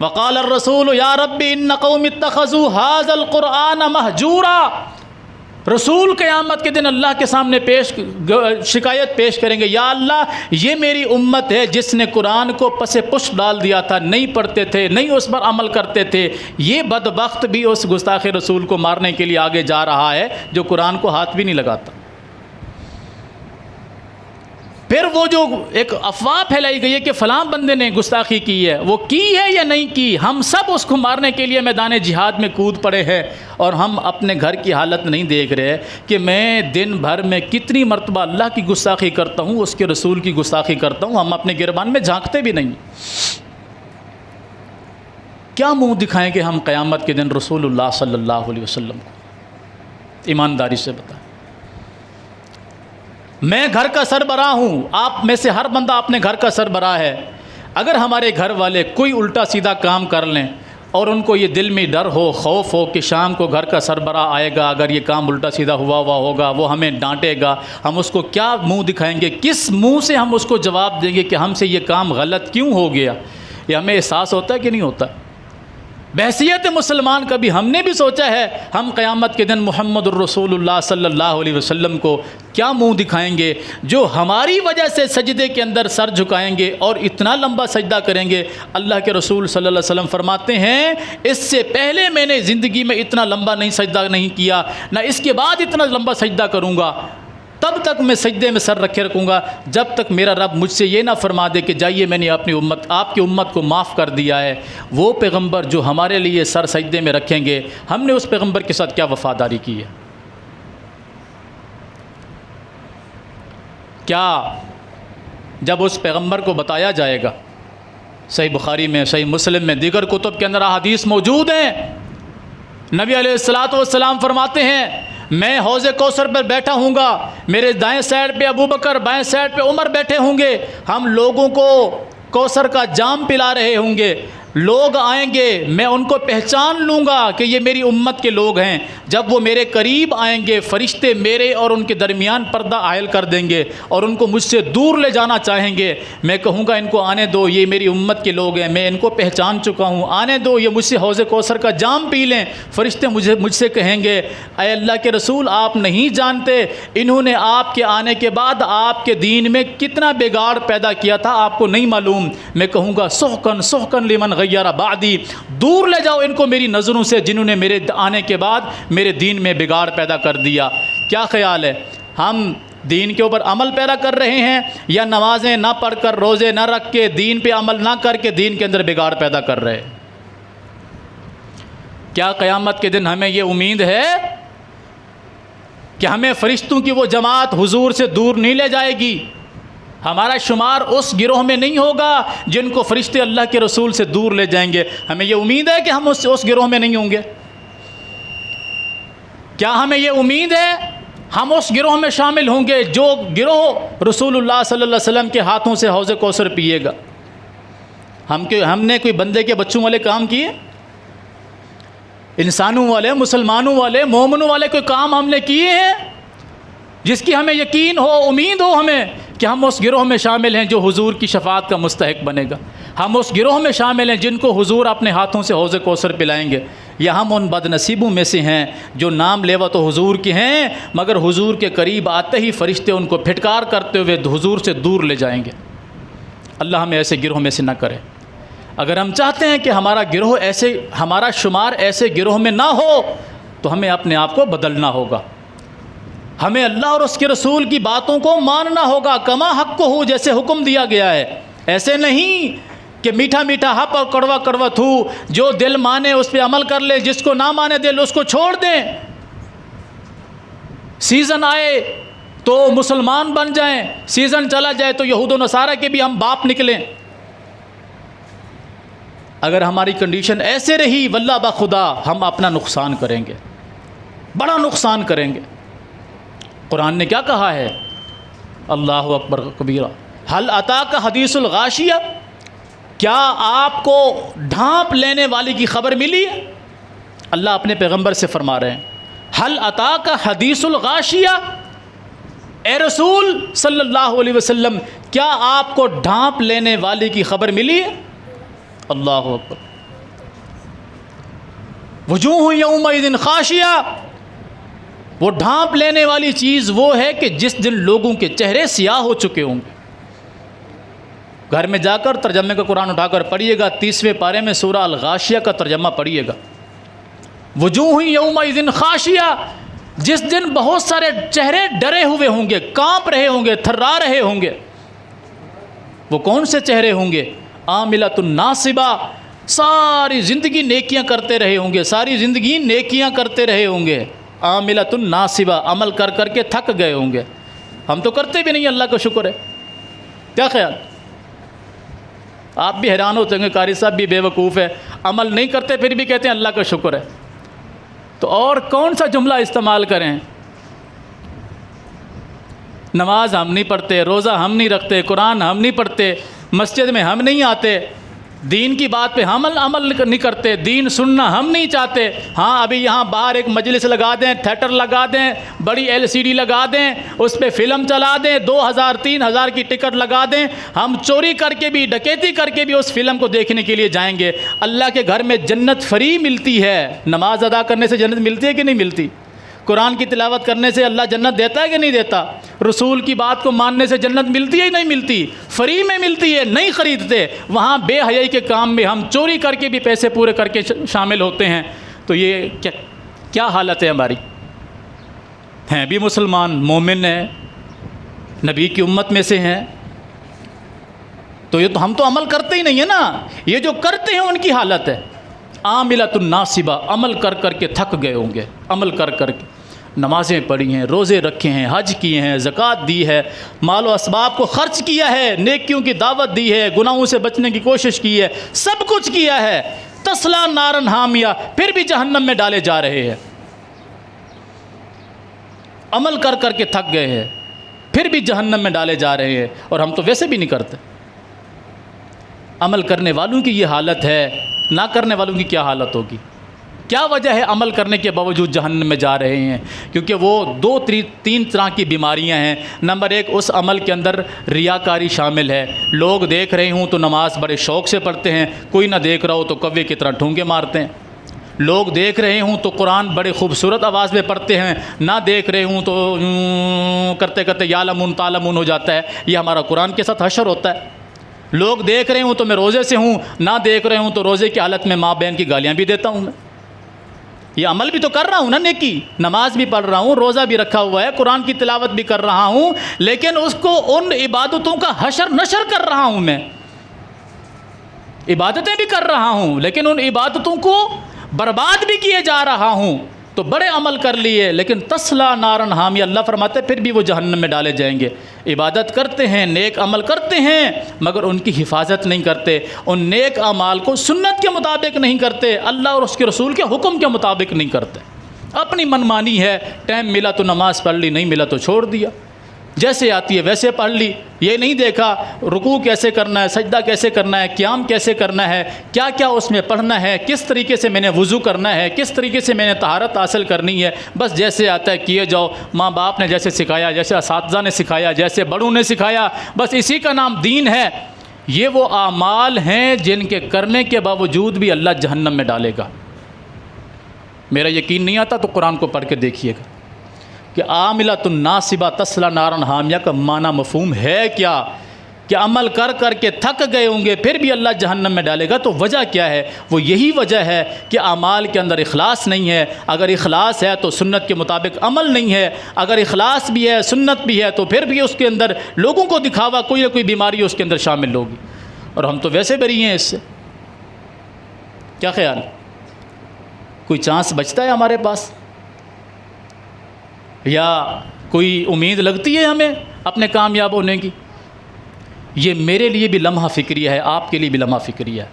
وقال الرسول یا رب ان قوم اتخذوا هذا القرآن مہجورا. رسول قیامت کے دن اللہ کے سامنے شکایت پیش کریں گے، یا اللہ یہ میری امت ہے جس نے قرآن کو پس پش ڈال دیا تھا، نہیں پڑھتے تھے، نہیں اس پر عمل کرتے تھے. یہ بدبخت بھی اس گستاخ رسول کو مارنے کے لیے آگے جا رہا ہے جو قرآن کو ہاتھ بھی نہیں لگاتا. پھر وہ جو ایک افواہ پھیلائی گئی ہے کہ فلاں بندے نے گستاخی کی ہے، وہ کی ہے یا نہیں کی، ہم سب اس کو مارنے کے لیے میدان جہاد میں کود پڑے ہیں، اور ہم اپنے گھر کی حالت نہیں دیکھ رہے کہ میں دن بھر میں کتنی مرتبہ اللہ کی گستاخی کرتا ہوں، اس کے رسول کی گستاخی کرتا ہوں. ہم اپنے گربان میں جھانکتے بھی نہیں. کیا منہ دکھائیں گے ہم قیامت کے دن رسول اللہ صلی اللہ علیہ وسلم کو؟ ایمانداری سے بتائیں. میں گھر کا سربراہ ہوں، آپ میں سے ہر بندہ اپنے گھر کا سربراہ ہے. اگر ہمارے گھر والے کوئی الٹا سیدھا کام کر لیں اور ان کو یہ دل میں ڈر ہو، خوف ہو کہ شام کو گھر کا سربراہ آئے گا، اگر یہ کام الٹا سیدھا ہوا ہوگا وہ ہمیں ڈانٹے گا، ہم اس کو کیا منہ دکھائیں گے؟ کس منہ سے ہم اس کو جواب دیں گے کہ ہم سے یہ کام غلط کیوں ہو گیا؟ یہ ہمیں احساس ہوتا ہے کہ نہیں ہوتا؟ بحیثیت مسلمان کبھی ہم نے بھی سوچا ہے ہم قیامت کے دن محمد الرسول اللہ صلی اللہ علیہ وسلم کو کیا منہ دکھائیں گے جو ہماری وجہ سے سجدے کے اندر سر جھکائیں گے اور اتنا لمبا سجدہ کریں گے؟ اللہ کے رسول صلی اللہ علیہ وسلم فرماتے ہیں اس سے پہلے میں نے زندگی میں اتنا لمبا سجدہ نہیں کیا، نہ اس کے بعد اتنا لمبا سجدہ کروں گا. تب تک میں سجدے میں سر رکھے رکھوں گا جب تک میرا رب مجھ سے یہ نہ فرما دے کہ جائیے میں نے اپنی آپ کی امت کو معاف کر دیا ہے. وہ پیغمبر جو ہمارے لیے سر سجدے میں رکھیں گے، ہم نے اس پیغمبر کے ساتھ کیا وفاداری کی ہے؟ کیا جب اس پیغمبر کو بتایا جائے گا، صحیح بخاری میں، صحیح مسلم میں، دیگر کتب کے اندر احادیث موجود ہیں، نبی علیہ الصلوۃ والسلام فرماتے ہیں میں حوض کوثر پر بیٹھا ہوں گا، میرے دائیں سائڈ پہ ابو بکر، بائیں سائڈ پہ عمر بیٹھے ہوں گے، ہم لوگوں کو کوثر کا جام پلا رہے ہوں گے. لوگ آئیں گے، میں ان کو پہچان لوں گا کہ یہ میری امت کے لوگ ہیں. جب وہ میرے قریب آئیں گے، فرشتے میرے اور ان کے درمیان پردہ عائل کر دیں گے اور ان کو مجھ سے دور لے جانا چاہیں گے. میں کہوں گا ان کو آنے دو، یہ میری امت کے لوگ ہیں، میں ان کو پہچان چکا ہوں، آنے دو، یہ مجھ سے حوض کوثر کا جام پی لیں. فرشتے مجھ سے کہیں گے اے اللہ کے رسول آپ نہیں جانتے انہوں نے آپ کے آنے کے بعد آپ کے دین میں کتنا بگاڑ پیدا کیا تھا، آپ کو نہیں معلوم. میں کہوں گا سحقن سحقن لمن غیر بعدی، دور لے جاؤ ان کو میری نظروں سے جنہوں نے میرے آنے کے بعد میرے دین میں بگاڑ پیدا کر دیا. کیا خیال ہے ہم دین کے اوپر عمل پیرا کر رہے ہیں یا نمازیں نہ پڑھ کر، روزے نہ رکھ کے، دین پہ عمل نہ کر کے دین کے اندر بگاڑ پیدا کر رہے ہیں؟ کیا قیامت کے دن ہمیں یہ امید ہے کہ ہمیں فرشتوں کی وہ جماعت حضور سے دور نہیں لے جائے گی؟ ہمارا شمار اس گروہ میں نہیں ہوگا جن کو فرشتے اللہ کے رسول سے دور لے جائیں گے. ہمیں یہ امید ہے کہ ہم اس گروہ میں نہیں ہوں گے؟ کیا ہمیں یہ امید ہے ہم اس گروہ میں شامل ہوں گے جو گروہ رسول اللہ صلی اللہ علیہ وسلم کے ہاتھوں سے حوض کوثر پیے گا؟ ہم نے کوئی بندے کے بچوں والے کام کیے؟ انسانوں والے، مسلمانوں والے، مومنوں والے کوئی کام ہم نے کیے ہیں جس کی ہمیں یقین ہو، امید ہو ہمیں کہ ہم اس گروہ میں شامل ہیں جو حضور کی شفاعت کا مستحق بنے گا؟ ہم اس گروہ میں شامل ہیں جن کو حضور اپنے ہاتھوں سے حوض کوثر پلائیں گے؟ یا ہم ان بد نصیبوں میں سے ہیں جو نام لیوا تو حضور کے ہیں مگر حضور کے قریب آتے ہی فرشتے ان کو پھٹکار کرتے ہوئے حضور سے دور لے جائیں گے۔ اللہ ہمیں ایسے گروہ میں سے نہ کرے۔ اگر ہم چاہتے ہیں کہ ہمارا شمار ایسے گروہ میں نہ ہو تو ہمیں اپنے آپ کو بدلنا ہوگا، ہمیں اللہ اور اس کے رسول کی باتوں کو ماننا ہوگا، کما حق کو ہو، جیسے حکم دیا گیا ہے۔ ایسے نہیں کہ میٹھا میٹھا حق اور کڑوا کڑوا تھو، جو دل مانے اس پہ عمل کر لے، جس کو نہ مانے دل اس کو چھوڑ دیں۔ سیزن آئے تو مسلمان بن جائیں، سیزن چلا جائے تو یہود و نصارہ کے بھی ہم باپ نکلیں۔ اگر ہماری کنڈیشن ایسے رہی واللہ بخدا ہم اپنا نقصان کریں گے، بڑا نقصان کریں گے۔ قرآن نے کیا کہا ہے؟ اللہ اکبر کبیرہ، حل اتاک حدیث الغاشیہ، کیا آپ کو ڈھانپ لینے والی کی خبر ملی ہے؟ اللہ اپنے پیغمبر سے فرما رہے ہیں حل اتاک حدیث الغاشیہ، اے رسول صلی اللہ علیہ وسلم کیا آپ کو ڈھانپ لینے والی کی خبر ملی ہے؟ اللہ اکبر۔ وجوہ یومئذ خاشیہ، وہ ڈھانپ لینے والی چیز وہ ہے کہ جس دن لوگوں کے چہرے سیاہ ہو چکے ہوں گے۔ گھر میں جا کر ترجمے کا قرآن اٹھا کر پڑھیے گا، 30ویں پارے میں سورہ الغاشیہ کا ترجمہ پڑھیے گا۔ وجوہ یومئذ خاشیہ، جس دن بہت سارے چہرے ڈرے ہوئے ہوں گے، کانپ رہے ہوں گے، تھرا رہے ہوں گے۔ وہ کون سے چہرے ہوں گے؟ عاملۃ ناصبہ، ساری زندگی نیکیاں کرتے رہے ہوں گے، ساری زندگی نیکیاں کرتے رہے ہوں گے۔ عاملۃ ناصبہ، عمل کر کر کے تھک گئے ہوں گے۔ ہم تو کرتے بھی نہیں، اللہ کا شکر ہے۔ کیا خیال؟ آپ بھی حیران ہوتے ہیں کہ قاری صاحب بھی بے وقوف ہے، عمل نہیں کرتے پھر بھی کہتے ہیں اللہ کا شکر ہے۔ تو اور کون سا جملہ استعمال کریں؟ نماز ہم نہیں پڑھتے، روزہ ہم نہیں رکھتے، قرآن ہم نہیں پڑھتے، مسجد میں ہم نہیں آتے، دین کی بات پہ ہم عمل نہیں کرتے، دین سننا ہم نہیں چاہتے۔ ہاں ابھی یہاں باہر ایک مجلس لگا دیں، تھیٹر لگا دیں، بڑی LCD لگا دیں، اس پہ فلم چلا دیں، 2000 3000 کی ٹکٹ لگا دیں، ہم چوری کر کے بھی ڈکیتی کر کے بھی اس فلم کو دیکھنے کے لیے جائیں گے۔ اللہ کے گھر میں جنت فری ملتی ہے۔ نماز ادا کرنے سے جنت ملتی ہے کہ نہیں ملتی؟ قرآن کی تلاوت کرنے سے اللہ جنت دیتا ہے کہ نہیں دیتا؟ رسول کی بات کو ماننے سے جنت ملتی ہے نہیں ملتی؟ فری میں ملتی ہے، نہیں خریدتے۔ وہاں بے حیائی کے کام میں ہم چوری کر کے بھی پیسے پورے کر کے شامل ہوتے ہیں۔ تو یہ کیا حالت ہے ہماری؟ ہیں بھی مسلمان، مومن ہیں، نبی کی امت میں سے ہیں، تو یہ تو ہم تو عمل کرتے ہی نہیں ہیں نا۔ یہ جو کرتے ہیں ان کی حالت ہے عاملۃ ناصبہ، عمل کر کر کے تھک گئے ہوں گے، عمل کر کر کے نمازیں پڑھی ہیں، روزے رکھے ہیں، حج کیے ہیں، زکوٰۃ دی ہے، مال و اسباب کو خرچ کیا ہے، نیکیوں کی دعوت دی ہے، گناہوں سے بچنے کی کوشش کی ہے، سب کچھ کیا ہے، تسلا نارن حامیہ، پھر بھی جہنم میں ڈالے جا رہے ہیں۔ عمل کر کر کے تھک گئے ہیں، پھر بھی جہنم میں ڈالے جا رہے ہیں، اور ہم تو ویسے بھی نہیں کرتے۔ عمل کرنے والوں کی یہ حالت ہے، نہ کرنے والوں کی کیا حالت ہوگی؟ کیا وجہ ہے عمل کرنے کے باوجود جہنم میں جا رہے ہیں؟ کیونکہ وہ تین طرح کی بیماریاں ہیں۔ نمبر 1، اس عمل کے اندر ریاکاری شامل ہے۔ لوگ دیکھ رہے ہوں تو نماز بڑے شوق سے پڑھتے ہیں، کوئی نہ دیکھ رہا ہو تو کوے کی طرح ٹھونگے مارتے ہیں۔ لوگ دیکھ رہے ہوں تو قرآن بڑے خوبصورت آواز میں پڑھتے ہیں، نہ دیکھ رہے ہوں تو کرتے کرتے یعلمون تعلمون ہو جاتا ہے۔ یہ ہمارا قرآن کے ساتھ حشر ہوتا ہے۔ لوگ دیکھ رہے ہوں تو میں روزے سے ہوں، نہ دیکھ رہے ہوں تو روزے کی حالت میں ماں بہن کی گالیاں بھی دیتا ہوں میں۔ یہ عمل بھی تو کر رہا ہوں نا، نیکی، نماز بھی پڑھ رہا ہوں، روزہ بھی رکھا ہوا ہے، قرآن کی تلاوت بھی کر رہا ہوں، لیکن اس کو ان عبادتوں کا حشر نشر کر رہا ہوں میں۔ عبادتیں بھی کر رہا ہوں لیکن ان عبادتوں کو برباد بھی کیے جا رہا ہوں۔ تو بڑے عمل کر لیے لیکن تسلا نارن حامیہ، اللہ فرماتے پھر بھی وہ جہنم میں ڈالے جائیں گے۔ عبادت کرتے ہیں، نیک عمل کرتے ہیں، مگر ان کی حفاظت نہیں کرتے، ان نیک اعمال کو سنت کے مطابق نہیں کرتے، اللہ اور اس کے رسول کے حکم کے مطابق نہیں کرتے۔ اپنی منمانی ہے، ٹائم ملا تو نماز پڑھ لی، نہیں ملا تو چھوڑ دیا، جیسے آتی ہے ویسے پڑھ لی۔ یہ نہیں دیکھا رکوع کیسے کرنا ہے، سجدہ کیسے کرنا ہے، قیام کیسے کرنا ہے، کیا کیا اس میں پڑھنا ہے، کس طریقے سے میں نے وضو کرنا ہے، کس طریقے سے میں نے طہارت حاصل کرنی ہے، بس جیسے آتا ہے کیے جاؤ۔ ماں باپ نے جیسے سکھایا، جیسے اساتذہ نے سکھایا، جیسے بڑوں نے سکھایا، بس اسی کا نام دین ہے۔ یہ وہ اعمال ہیں جن کے کرنے کے باوجود بھی اللہ جہنم میں ڈالے گا۔ میرا یقین نہیں آتا تو قرآن کو پڑھ کے دیکھیے گا کہ عاملۃ ناصبہ تصلی نارا حامیہ کا معنی مفہوم ہے کیا، کہ عمل کر کر کے تھک گئے ہوں گے پھر بھی اللہ جہنم میں ڈالے گا. تو وجہ کیا ہے؟ وہ یہی وجہ ہے کہ اعمال کے اندر اخلاص نہیں ہے. اگر اخلاص ہے تو سنت کے مطابق عمل نہیں ہے، اگر اخلاص بھی ہے سنت بھی ہے تو پھر بھی اس کے اندر لوگوں کو دکھاوا، کوئی نہ کوئی بیماری اس کے اندر شامل ہوگی. اور ہم تو ویسے بری ہیں اس سے. کیا خیال؟ کوئی چانس بچتا ہے ہمارے پاس، یا کوئی امید لگتی ہے ہمیں اپنے کامیاب ہونے کی؟ یہ میرے لیے بھی لمحہ فکریہ ہے، آپ کے لیے بھی لمحہ فکریہ ہے.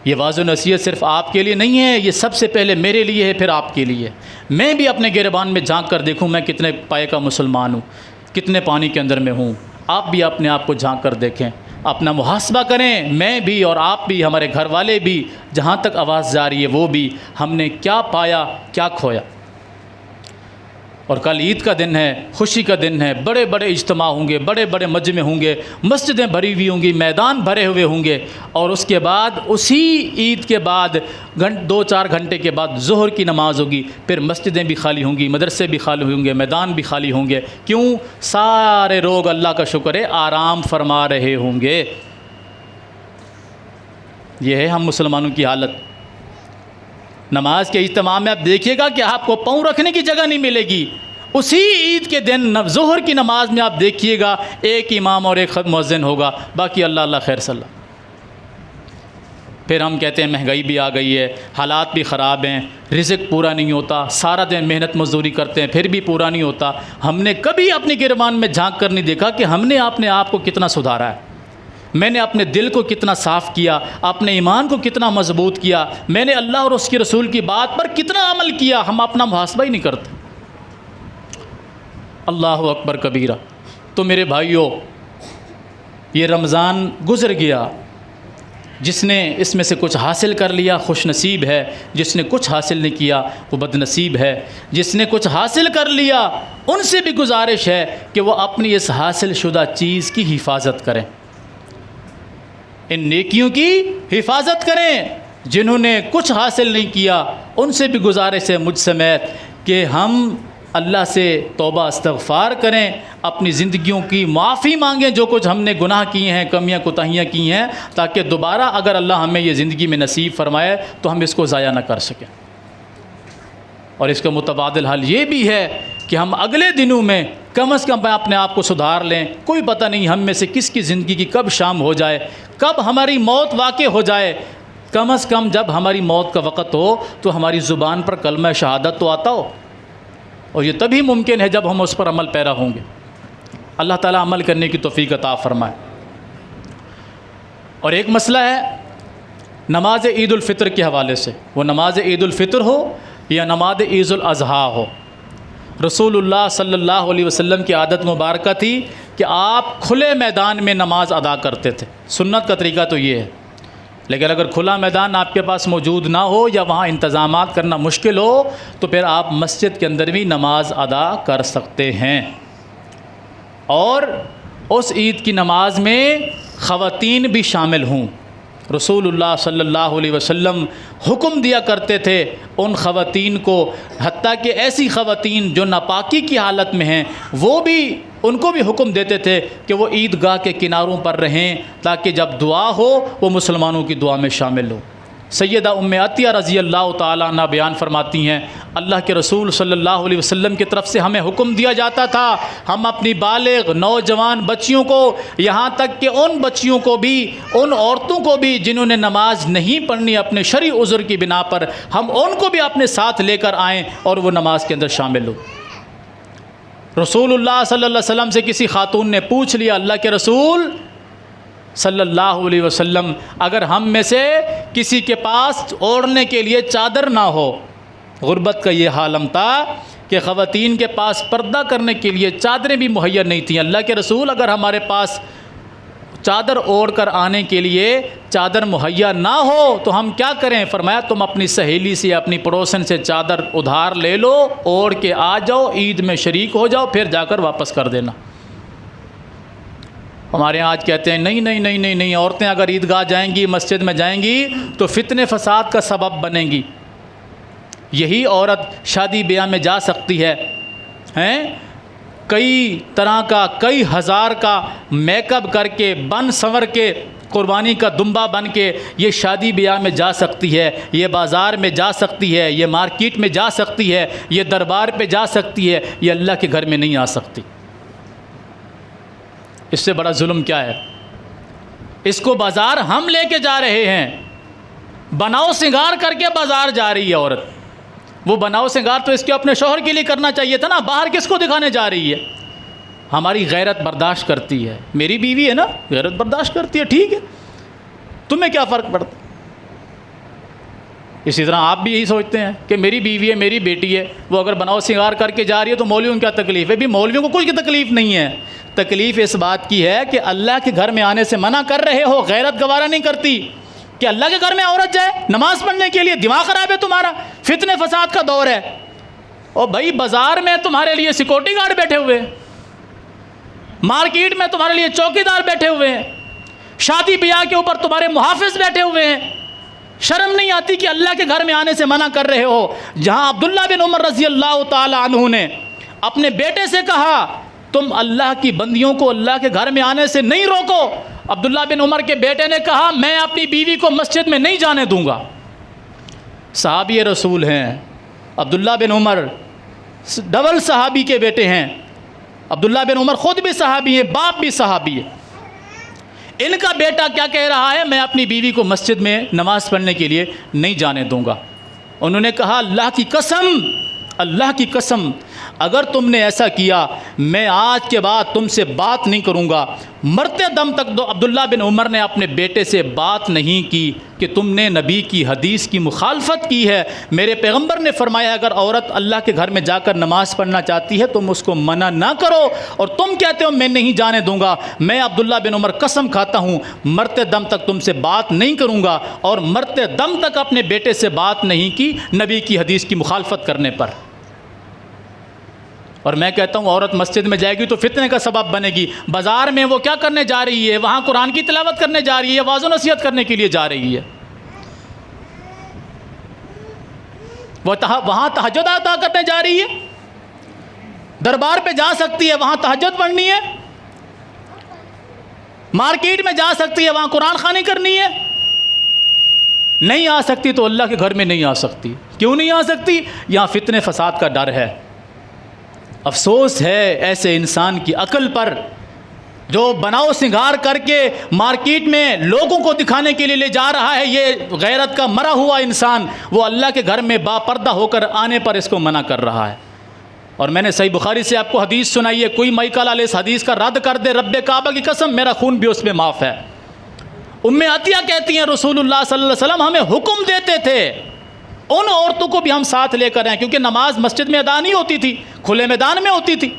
یہ واضح نصیحت صرف آپ کے لیے نہیں ہے، یہ سب سے پہلے میرے لیے ہے، پھر آپ کے لیے. میں بھی اپنے گریبان میں جھانک کر دیکھوں میں کتنے پائے کا مسلمان ہوں، کتنے پانی کے اندر میں ہوں. آپ بھی اپنے آپ کو جھانک کر دیکھیں، اپنا محاسبہ کریں. میں بھی اور آپ بھی، ہمارے گھر والے بھی، جہاں تک آواز جا رہی ہے وہ بھی، ہم نے کیا پایا کیا کھویا. اور کل عید کا دن ہے، خوشی کا دن ہے، بڑے بڑے اجتماع ہوں گے، بڑے بڑے مجمع ہوں گے، مسجدیں بھری ہوئی ہوں گی، میدان بھرے ہوئے ہوں گے. اور اس کے بعد اسی عید کے بعد 2-4 گھنٹے کے بعد ظہر کی نماز ہوگی. پھر مسجدیں بھی خالی ہوں گی، مدرسے بھی خالی ہوں گے، میدان بھی خالی ہوں گے. کیوں؟ سارے لوگ اللہ کا شکر ہے آرام فرما رہے ہوں گے. یہ ہے ہم مسلمانوں کی حالت. نماز کے اجتماع میں آپ دیکھیے گا کہ آپ کو پاؤں رکھنے کی جگہ نہیں ملے گی. اسی عید کے دن ظہر کی نماز میں آپ دیکھیے گا ایک امام اور ایک مؤذن ہوگا، باقی اللہ اللہ خیر صلی اللہ. پھر ہم کہتے ہیں مہنگائی بھی آ گئی ہے، حالات بھی خراب ہیں، رزق پورا نہیں ہوتا، سارا دن محنت مزدوری کرتے ہیں پھر بھی پورا نہیں ہوتا. ہم نے کبھی اپنی گریبان میں جھانک کر نہیں دیکھا کہ ہم نے اپنے آپ کو کتنا سدھارا ہے. میں نے اپنے دل کو کتنا صاف کیا، اپنے ایمان کو کتنا مضبوط کیا، میں نے اللہ اور اس کے رسول کی بات پر کتنا عمل کیا. ہم اپنا محاسبہ ہی نہیں کرتے. اللہ اکبر کبیرہ. تو میرے بھائیوں، یہ رمضان گزر گیا. جس نے اس میں سے کچھ حاصل کر لیا خوش نصیب ہے، جس نے کچھ حاصل نہیں کیا وہ بد نصیب ہے. جس نے کچھ حاصل کر لیا ان سے بھی گزارش ہے کہ وہ اپنی اس حاصل شدہ چیز کی حفاظت کریں، ان نیکیوں کی حفاظت کریں. جنہوں نے کچھ حاصل نہیں کیا ان سے بھی گزارش ہے مجھ سمیت کہ ہم اللہ سے توبہ استغفار کریں، اپنی زندگیوں کی معافی مانگیں جو کچھ ہم نے گناہ کیے ہیں، کمیاں کوتاہیاں کی ہیں، تاکہ دوبارہ اگر اللہ ہمیں یہ زندگی میں نصیب فرمائے تو ہم اس کو ضائع نہ کر سکیں. اور اس کا متبادل حل یہ بھی ہے کہ ہم اگلے دنوں میں کم از کم اپنے آپ کو سدھار لیں. کوئی پتہ نہیں ہم میں سے کس کی زندگی کی کب شام ہو جائے، کب ہماری موت واقع ہو جائے. کم از کم جب ہماری موت کا وقت ہو تو ہماری زبان پر کلمہ شہادت تو آتا ہو. اور یہ تبھی ممکن ہے جب ہم اس پر عمل پیرا ہوں گے. اللہ تعالیٰ عمل کرنے کی توفیق عطا فرمائے. اور ایک مسئلہ ہے نماز عید الفطر کے حوالے سے، وہ نماز عید الفطر ہو یا نماز عید الاضحیٰ ہو. رسول اللہ صلی اللہ علیہ وسلم کی عادت مبارکہ تھی کہ آپ کھلے میدان میں نماز ادا کرتے تھے. سنت کا طریقہ تو یہ ہے. لیکن اگر کھلا میدان آپ کے پاس موجود نہ ہو یا وہاں انتظامات کرنا مشکل ہو تو پھر آپ مسجد کے اندر بھی نماز ادا کر سکتے ہیں. اور اس عید کی نماز میں خواتین بھی شامل ہوں. رسول اللہ صلی اللہ علیہ وسلم حکم دیا کرتے تھے ان خواتین کو، حتیٰ کہ ایسی خواتین جو ناپاکی کی حالت میں ہیں وہ بھی، ان کو بھی حکم دیتے تھے کہ وہ عیدگاہ کے کناروں پر رہیں تاکہ جب دعا ہو وہ مسلمانوں کی دعا میں شامل ہو. سیدہ ام عطیہ رضی اللہ تعالیٰ عنہ بیان فرماتی ہیں اللہ کے رسول صلی اللہ علیہ وسلم کی طرف سے ہمیں حکم دیا جاتا تھا ہم اپنی بالغ نوجوان بچیوں کو، یہاں تک کہ ان بچیوں کو بھی، ان عورتوں کو بھی جنہوں نے نماز نہیں پڑھنی اپنے شرعی عذر کی بنا پر، ہم ان کو بھی اپنے ساتھ لے کر آئیں اور وہ نماز کے اندر شامل ہو. رسول اللہ صلی اللہ علیہ وسلم سے کسی خاتون نے پوچھ لیا اللہ کے رسول صلی اللہ علیہ وسلم اگر ہم میں سے کسی کے پاس اوڑھنے کے لیے چادر نہ ہو، غربت کا یہ عالم تھا کہ خواتین کے پاس پردہ کرنے کے لیے چادریں بھی مہیا نہیں تھیں، اللہ کے رسول اگر ہمارے پاس چادر اوڑھ کر آنے کے لیے چادر مہیا نہ ہو تو ہم کیا کریں؟ فرمایا تم اپنی سہیلی سے، اپنی پڑوسن سے چادر ادھار لے لو، اوڑھ کے آ جاؤ، عید میں شریک ہو جاؤ، پھر جا کر واپس کر دینا. ہمارے یہاں آج کہتے ہیں نہیں نہیں نہیں نہیں نہیں، عورتیں اگر عیدگاہ جائیں گی، مسجد میں جائیں گی تو فتنے فساد کا سبب بنیں گی. یہی عورت شادی بیاہ میں جا سکتی ہے، کئی طرح کا، کئی ہزار کا میک اپ کر کے، بن سنور کے، قربانی کا دمبا بن کے یہ شادی بیاہ میں جا سکتی ہے، یہ بازار میں جا سکتی ہے، یہ مارکیٹ میں جا سکتی ہے، یہ دربار پہ جا سکتی ہے، یہ اللہ کے گھر میں نہیں آ سکتی۔ اس سے بڑا ظلم کیا ہے؟ اس کو بازار ہم لے کے جا رہے ہیں، بناؤ سنگار کر کے بازار جا رہی ہے عورت۔ وہ بناؤ سنگار تو اس کے اپنے شوہر کے لیے کرنا چاہیے تھا نا، باہر کس کو دکھانے جا رہی ہے؟ ہماری غیرت برداشت کرتی ہے، میری بیوی ہے نا، غیرت برداشت کرتی ہے، ٹھیک ہے، تمہیں کیا فرق پڑتا؟ اسی طرح آپ بھی یہی سوچتے ہیں کہ میری بیوی ہے، میری بیٹی ہے، وہ اگر بناؤ سنگار کر کے جا رہی ہے تو مولویوں کو کیا تکلیف ہے؟ بھی مولویوں کو کوئی تکلیف نہیں ہے، تکلیف اس بات کی ہے کہ اللہ کے گھر میں آنے سے منع کر رہے ہو، غیرت گوارا نہیں کرتی کہ اللہ کے گھر میں عورت جائے نماز پڑھنے کے لیے، دماغ خراب ہے تمہارا، فتنے فساد کا دور ہے۔ اور بھائی بازار میں تمہارے لیے سیکورٹی گارڈ بیٹھے ہوئے ہیں، مارکیٹ میں تمہارے لیے چوکی دار بیٹھے ہوئے ہیں، شادی بیاہ کے اوپر تمہارے محافظ بیٹھے ہوئے ہیں، شرم نہیں آتی کہ اللہ کے گھر میں آنے سے منع کر رہے ہو؟ جہاں عبداللہ بن عمر رضی اللہ تعالی عنہ نے اپنے بیٹے سے کہا تم اللہ کی بندیوں کو اللہ کے گھر میں آنے سے نہیں روکو، عبداللہ بن عمر کے بیٹے نے کہا میں اپنی بیوی کو مسجد میں نہیں جانے دوں گا۔ صحابی رسول ہیں عبداللہ بن عمر، ڈبل صحابی کے بیٹے ہیں، عبداللہ بن عمر خود بھی صحابی ہیں، باپ بھی صحابی ہے۔ ان کا بیٹا کیا کہہ رہا ہے؟ میں اپنی بیوی کو مسجد میں نماز پڑھنے کے لیے نہیں جانے دوں گا۔ انہوں نے کہا اللہ کی قسم، اللہ کی قسم اگر تم نے ایسا کیا میں آج کے بعد تم سے بات نہیں کروں گا۔ مرتے دم تک دو عبداللہ بن عمر نے اپنے بیٹے سے بات نہیں کی کہ تم نے نبی کی حدیث کی مخالفت کی ہے، میرے پیغمبر نے فرمایا اگر عورت اللہ کے گھر میں جا کر نماز پڑھنا چاہتی ہے تم اس کو منع نہ کرو، اور تم کہتے ہو میں نہیں جانے دوں گا۔ میں عبداللہ بن عمر قسم کھاتا ہوں مرتے دم تک تم سے بات نہیں کروں گا، اور مرتے دم تک اپنے بیٹے سے بات نہیں کی نبی کی حدیث کی مخالفت کرنے پر۔ اور میں کہتا ہوں عورت مسجد میں جائے گی تو فتنے کا سبب بنے گی، بازار میں وہ کیا کرنے جا رہی ہے؟ وہاں قرآن کی تلاوت کرنے جا رہی ہے، واعظ و نصیحت کرنے کے لیے جا رہی ہے، وہ وہاں تہجد ادا کرنے جا رہی ہے، دربار پہ جا سکتی ہے وہاں تہجد پڑھنی ہے، مارکیٹ میں جا سکتی ہے وہاں قرآن خوانی کرنی ہے، نہیں آ سکتی تو اللہ کے گھر میں نہیں آ سکتی۔ کیوں نہیں آ سکتی؟ یہاں فتنے فساد کا ڈر ہے۔ افسوس ہے ایسے انسان کی عقل پر جو بناؤ سنگار کر کے مارکیٹ میں لوگوں کو دکھانے کے لیے لے جا رہا ہے، یہ غیرت کا مرا ہوا انسان وہ اللہ کے گھر میں با پردہ ہو کر آنے پر اس کو منع کر رہا ہے۔ اور میں نے صحیح بخاری سے آپ کو حدیث سنائی ہے، کوئی میکا لال اس حدیث کا رد کر دے رب کعبہ کی قسم میرا خون بھی اس میں معاف ہے۔ ام عطیہ کہتی ہیں رسول اللہ صلی اللہ علیہ وسلم ہمیں حکم دیتے تھے ان عورتوں کو بھی ہم ساتھ لے کر آئیں، کیونکہ نماز مسجد میں ادا نہیں ہوتی تھی، کھلے میدان میں ہوتی تھی،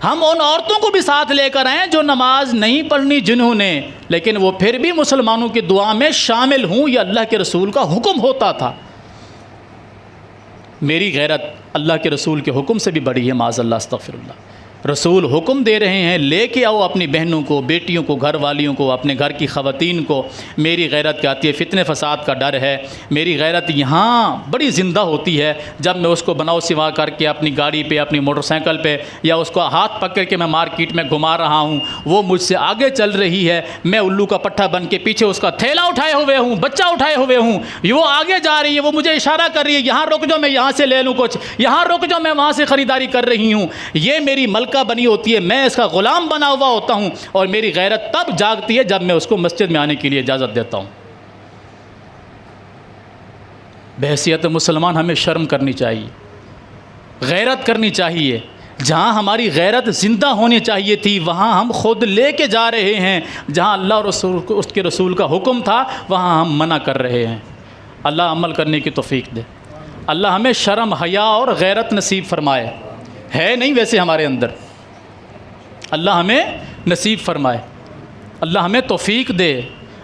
ہم ان عورتوں کو بھی ساتھ لے کر آئیں جو نماز نہیں پڑھنی جنہوں نے، لیکن وہ پھر بھی مسلمانوں کی دعا میں شامل ہوں، یہ اللہ کے رسول کا حکم ہوتا تھا۔ میری غیرت اللہ کے رسول کے حکم سے بھی بڑی ہے، معاذ اللہ استغفر اللہ۔ رسول حکم دے رہے ہیں لے کے آؤ اپنی بہنوں کو، بیٹیوں کو، گھر والیوں کو، اپنے گھر کی خواتین کو۔ میری غیرت کیا آتی ہے؟ فتنے فساد کا ڈر ہے۔ میری غیرت یہاں بڑی زندہ ہوتی ہے جب میں اس کو بناؤ سوا کر کے اپنی گاڑی پہ، اپنی موٹر سائیکل پہ، یا اس کو ہاتھ پکڑ کے میں مارکیٹ میں گھما رہا ہوں، وہ مجھ سے آگے چل رہی ہے، میں الو کا پٹھا بن کے پیچھے اس کا تھیلا اٹھائے ہوئے ہوں، بچہ اٹھائے ہوئے ہوں، وہ آگے جا رہی ہے، وہ مجھے اشارہ کر رہی ہے یہاں رک جاؤ میں یہاں سے لے لوں کچھ، یہاں رک جاؤ میں وہاں سے خریداری کر رہی ہوں، یہ میری ملکہ بنی ہوتی ہے، میں اس کا غلام بنا ہوا ہوتا ہوں، اور میری غیرت تب جاگتی ہے جب میں اس کو مسجد میں آنے کے لیے اجازت دیتا ہوں۔ بحیثیت مسلمان ہمیں شرم کرنی چاہیے، غیرت کرنی چاہیے۔ جہاں ہماری غیرت زندہ ہونی چاہیے تھی وہاں ہم خود لے کے جا رہے ہیں، جہاں اللہ اور اس کے رسول کا حکم تھا وہاں ہم منع کر رہے ہیں۔ اللہ عمل کرنے کی توفیق دے۔ اللہ ہمیں شرم، حیا اور غیرت نصیب فرمائے، ہے نہیں ویسے ہمارے اندر، اللہ ہمیں نصیب فرمائے، اللہ ہمیں توفیق دے،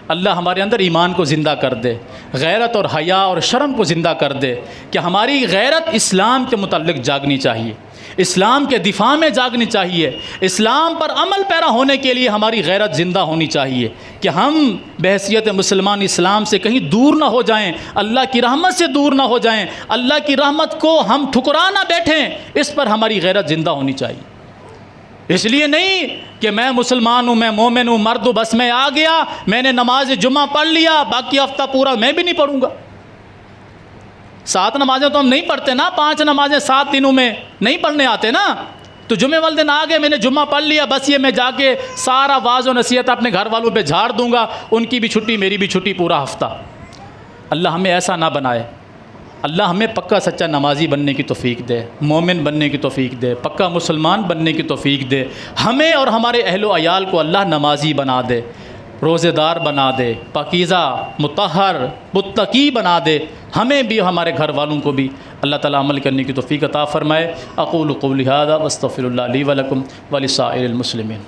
اللہ ہمارے اندر ایمان کو زندہ کر دے، غیرت اور حیا اور شرم کو زندہ کر دے، کہ ہماری غیرت اسلام کے متعلق جاگنی چاہیے، اسلام کے دفاع میں جاگنی چاہیے، اسلام پر عمل پیرا ہونے کے لیے ہماری غیرت زندہ ہونی چاہیے کہ ہم بحیثیت مسلمان اسلام سے کہیں دور نہ ہو جائیں، اللہ کی رحمت سے دور نہ ہو جائیں، اللہ کی رحمت کو ہم ٹھکرا نہ بیٹھیں، اس پر ہماری غیرت زندہ ہونی چاہیے۔ اس لیے نہیں کہ میں مسلمان ہوں، میں مومن ہوں، مرد ہوں، بس میں آ گیا، میں نے نماز جمعہ پڑھ لیا، باقی ہفتہ پورا میں بھی نہیں پڑھوں گا۔ 7 نمازیں تو ہم نہیں پڑھتے نا، 5 نمازیں 7 دنوں میں نہیں پڑھنے آتے نا، تو جمعے والے دن آ گئے، میں نے جمعہ پڑھ لیا، بس یہ میں جا کے سارا واعظ و نصیحت اپنے گھر والوں پہ جھاڑ دوں گا، ان کی بھی چھٹی میری بھی چھٹی پورا ہفتہ۔ اللہ ہمیں ایسا نہ بنائے، اللہ ہمیں پکا سچا نمازی بننے کی توفیق دے، مومن بننے کی توفیق دے، پکا مسلمان بننے کی توفیق دے، ہمیں اور ہمارے اہل و عیال کو اللہ نمازی بنا دے، روزے دار بنا دے، پاکیزہ مطہر متقی بنا دے، ہمیں بھی ہمارے گھر والوں کو بھی اللہ تعالیٰ عمل کرنے کی توفیق عطا فرمائے۔ اقول قولی ھذا واستغفر اللہ لی ولکم ولسائر المسلمین۔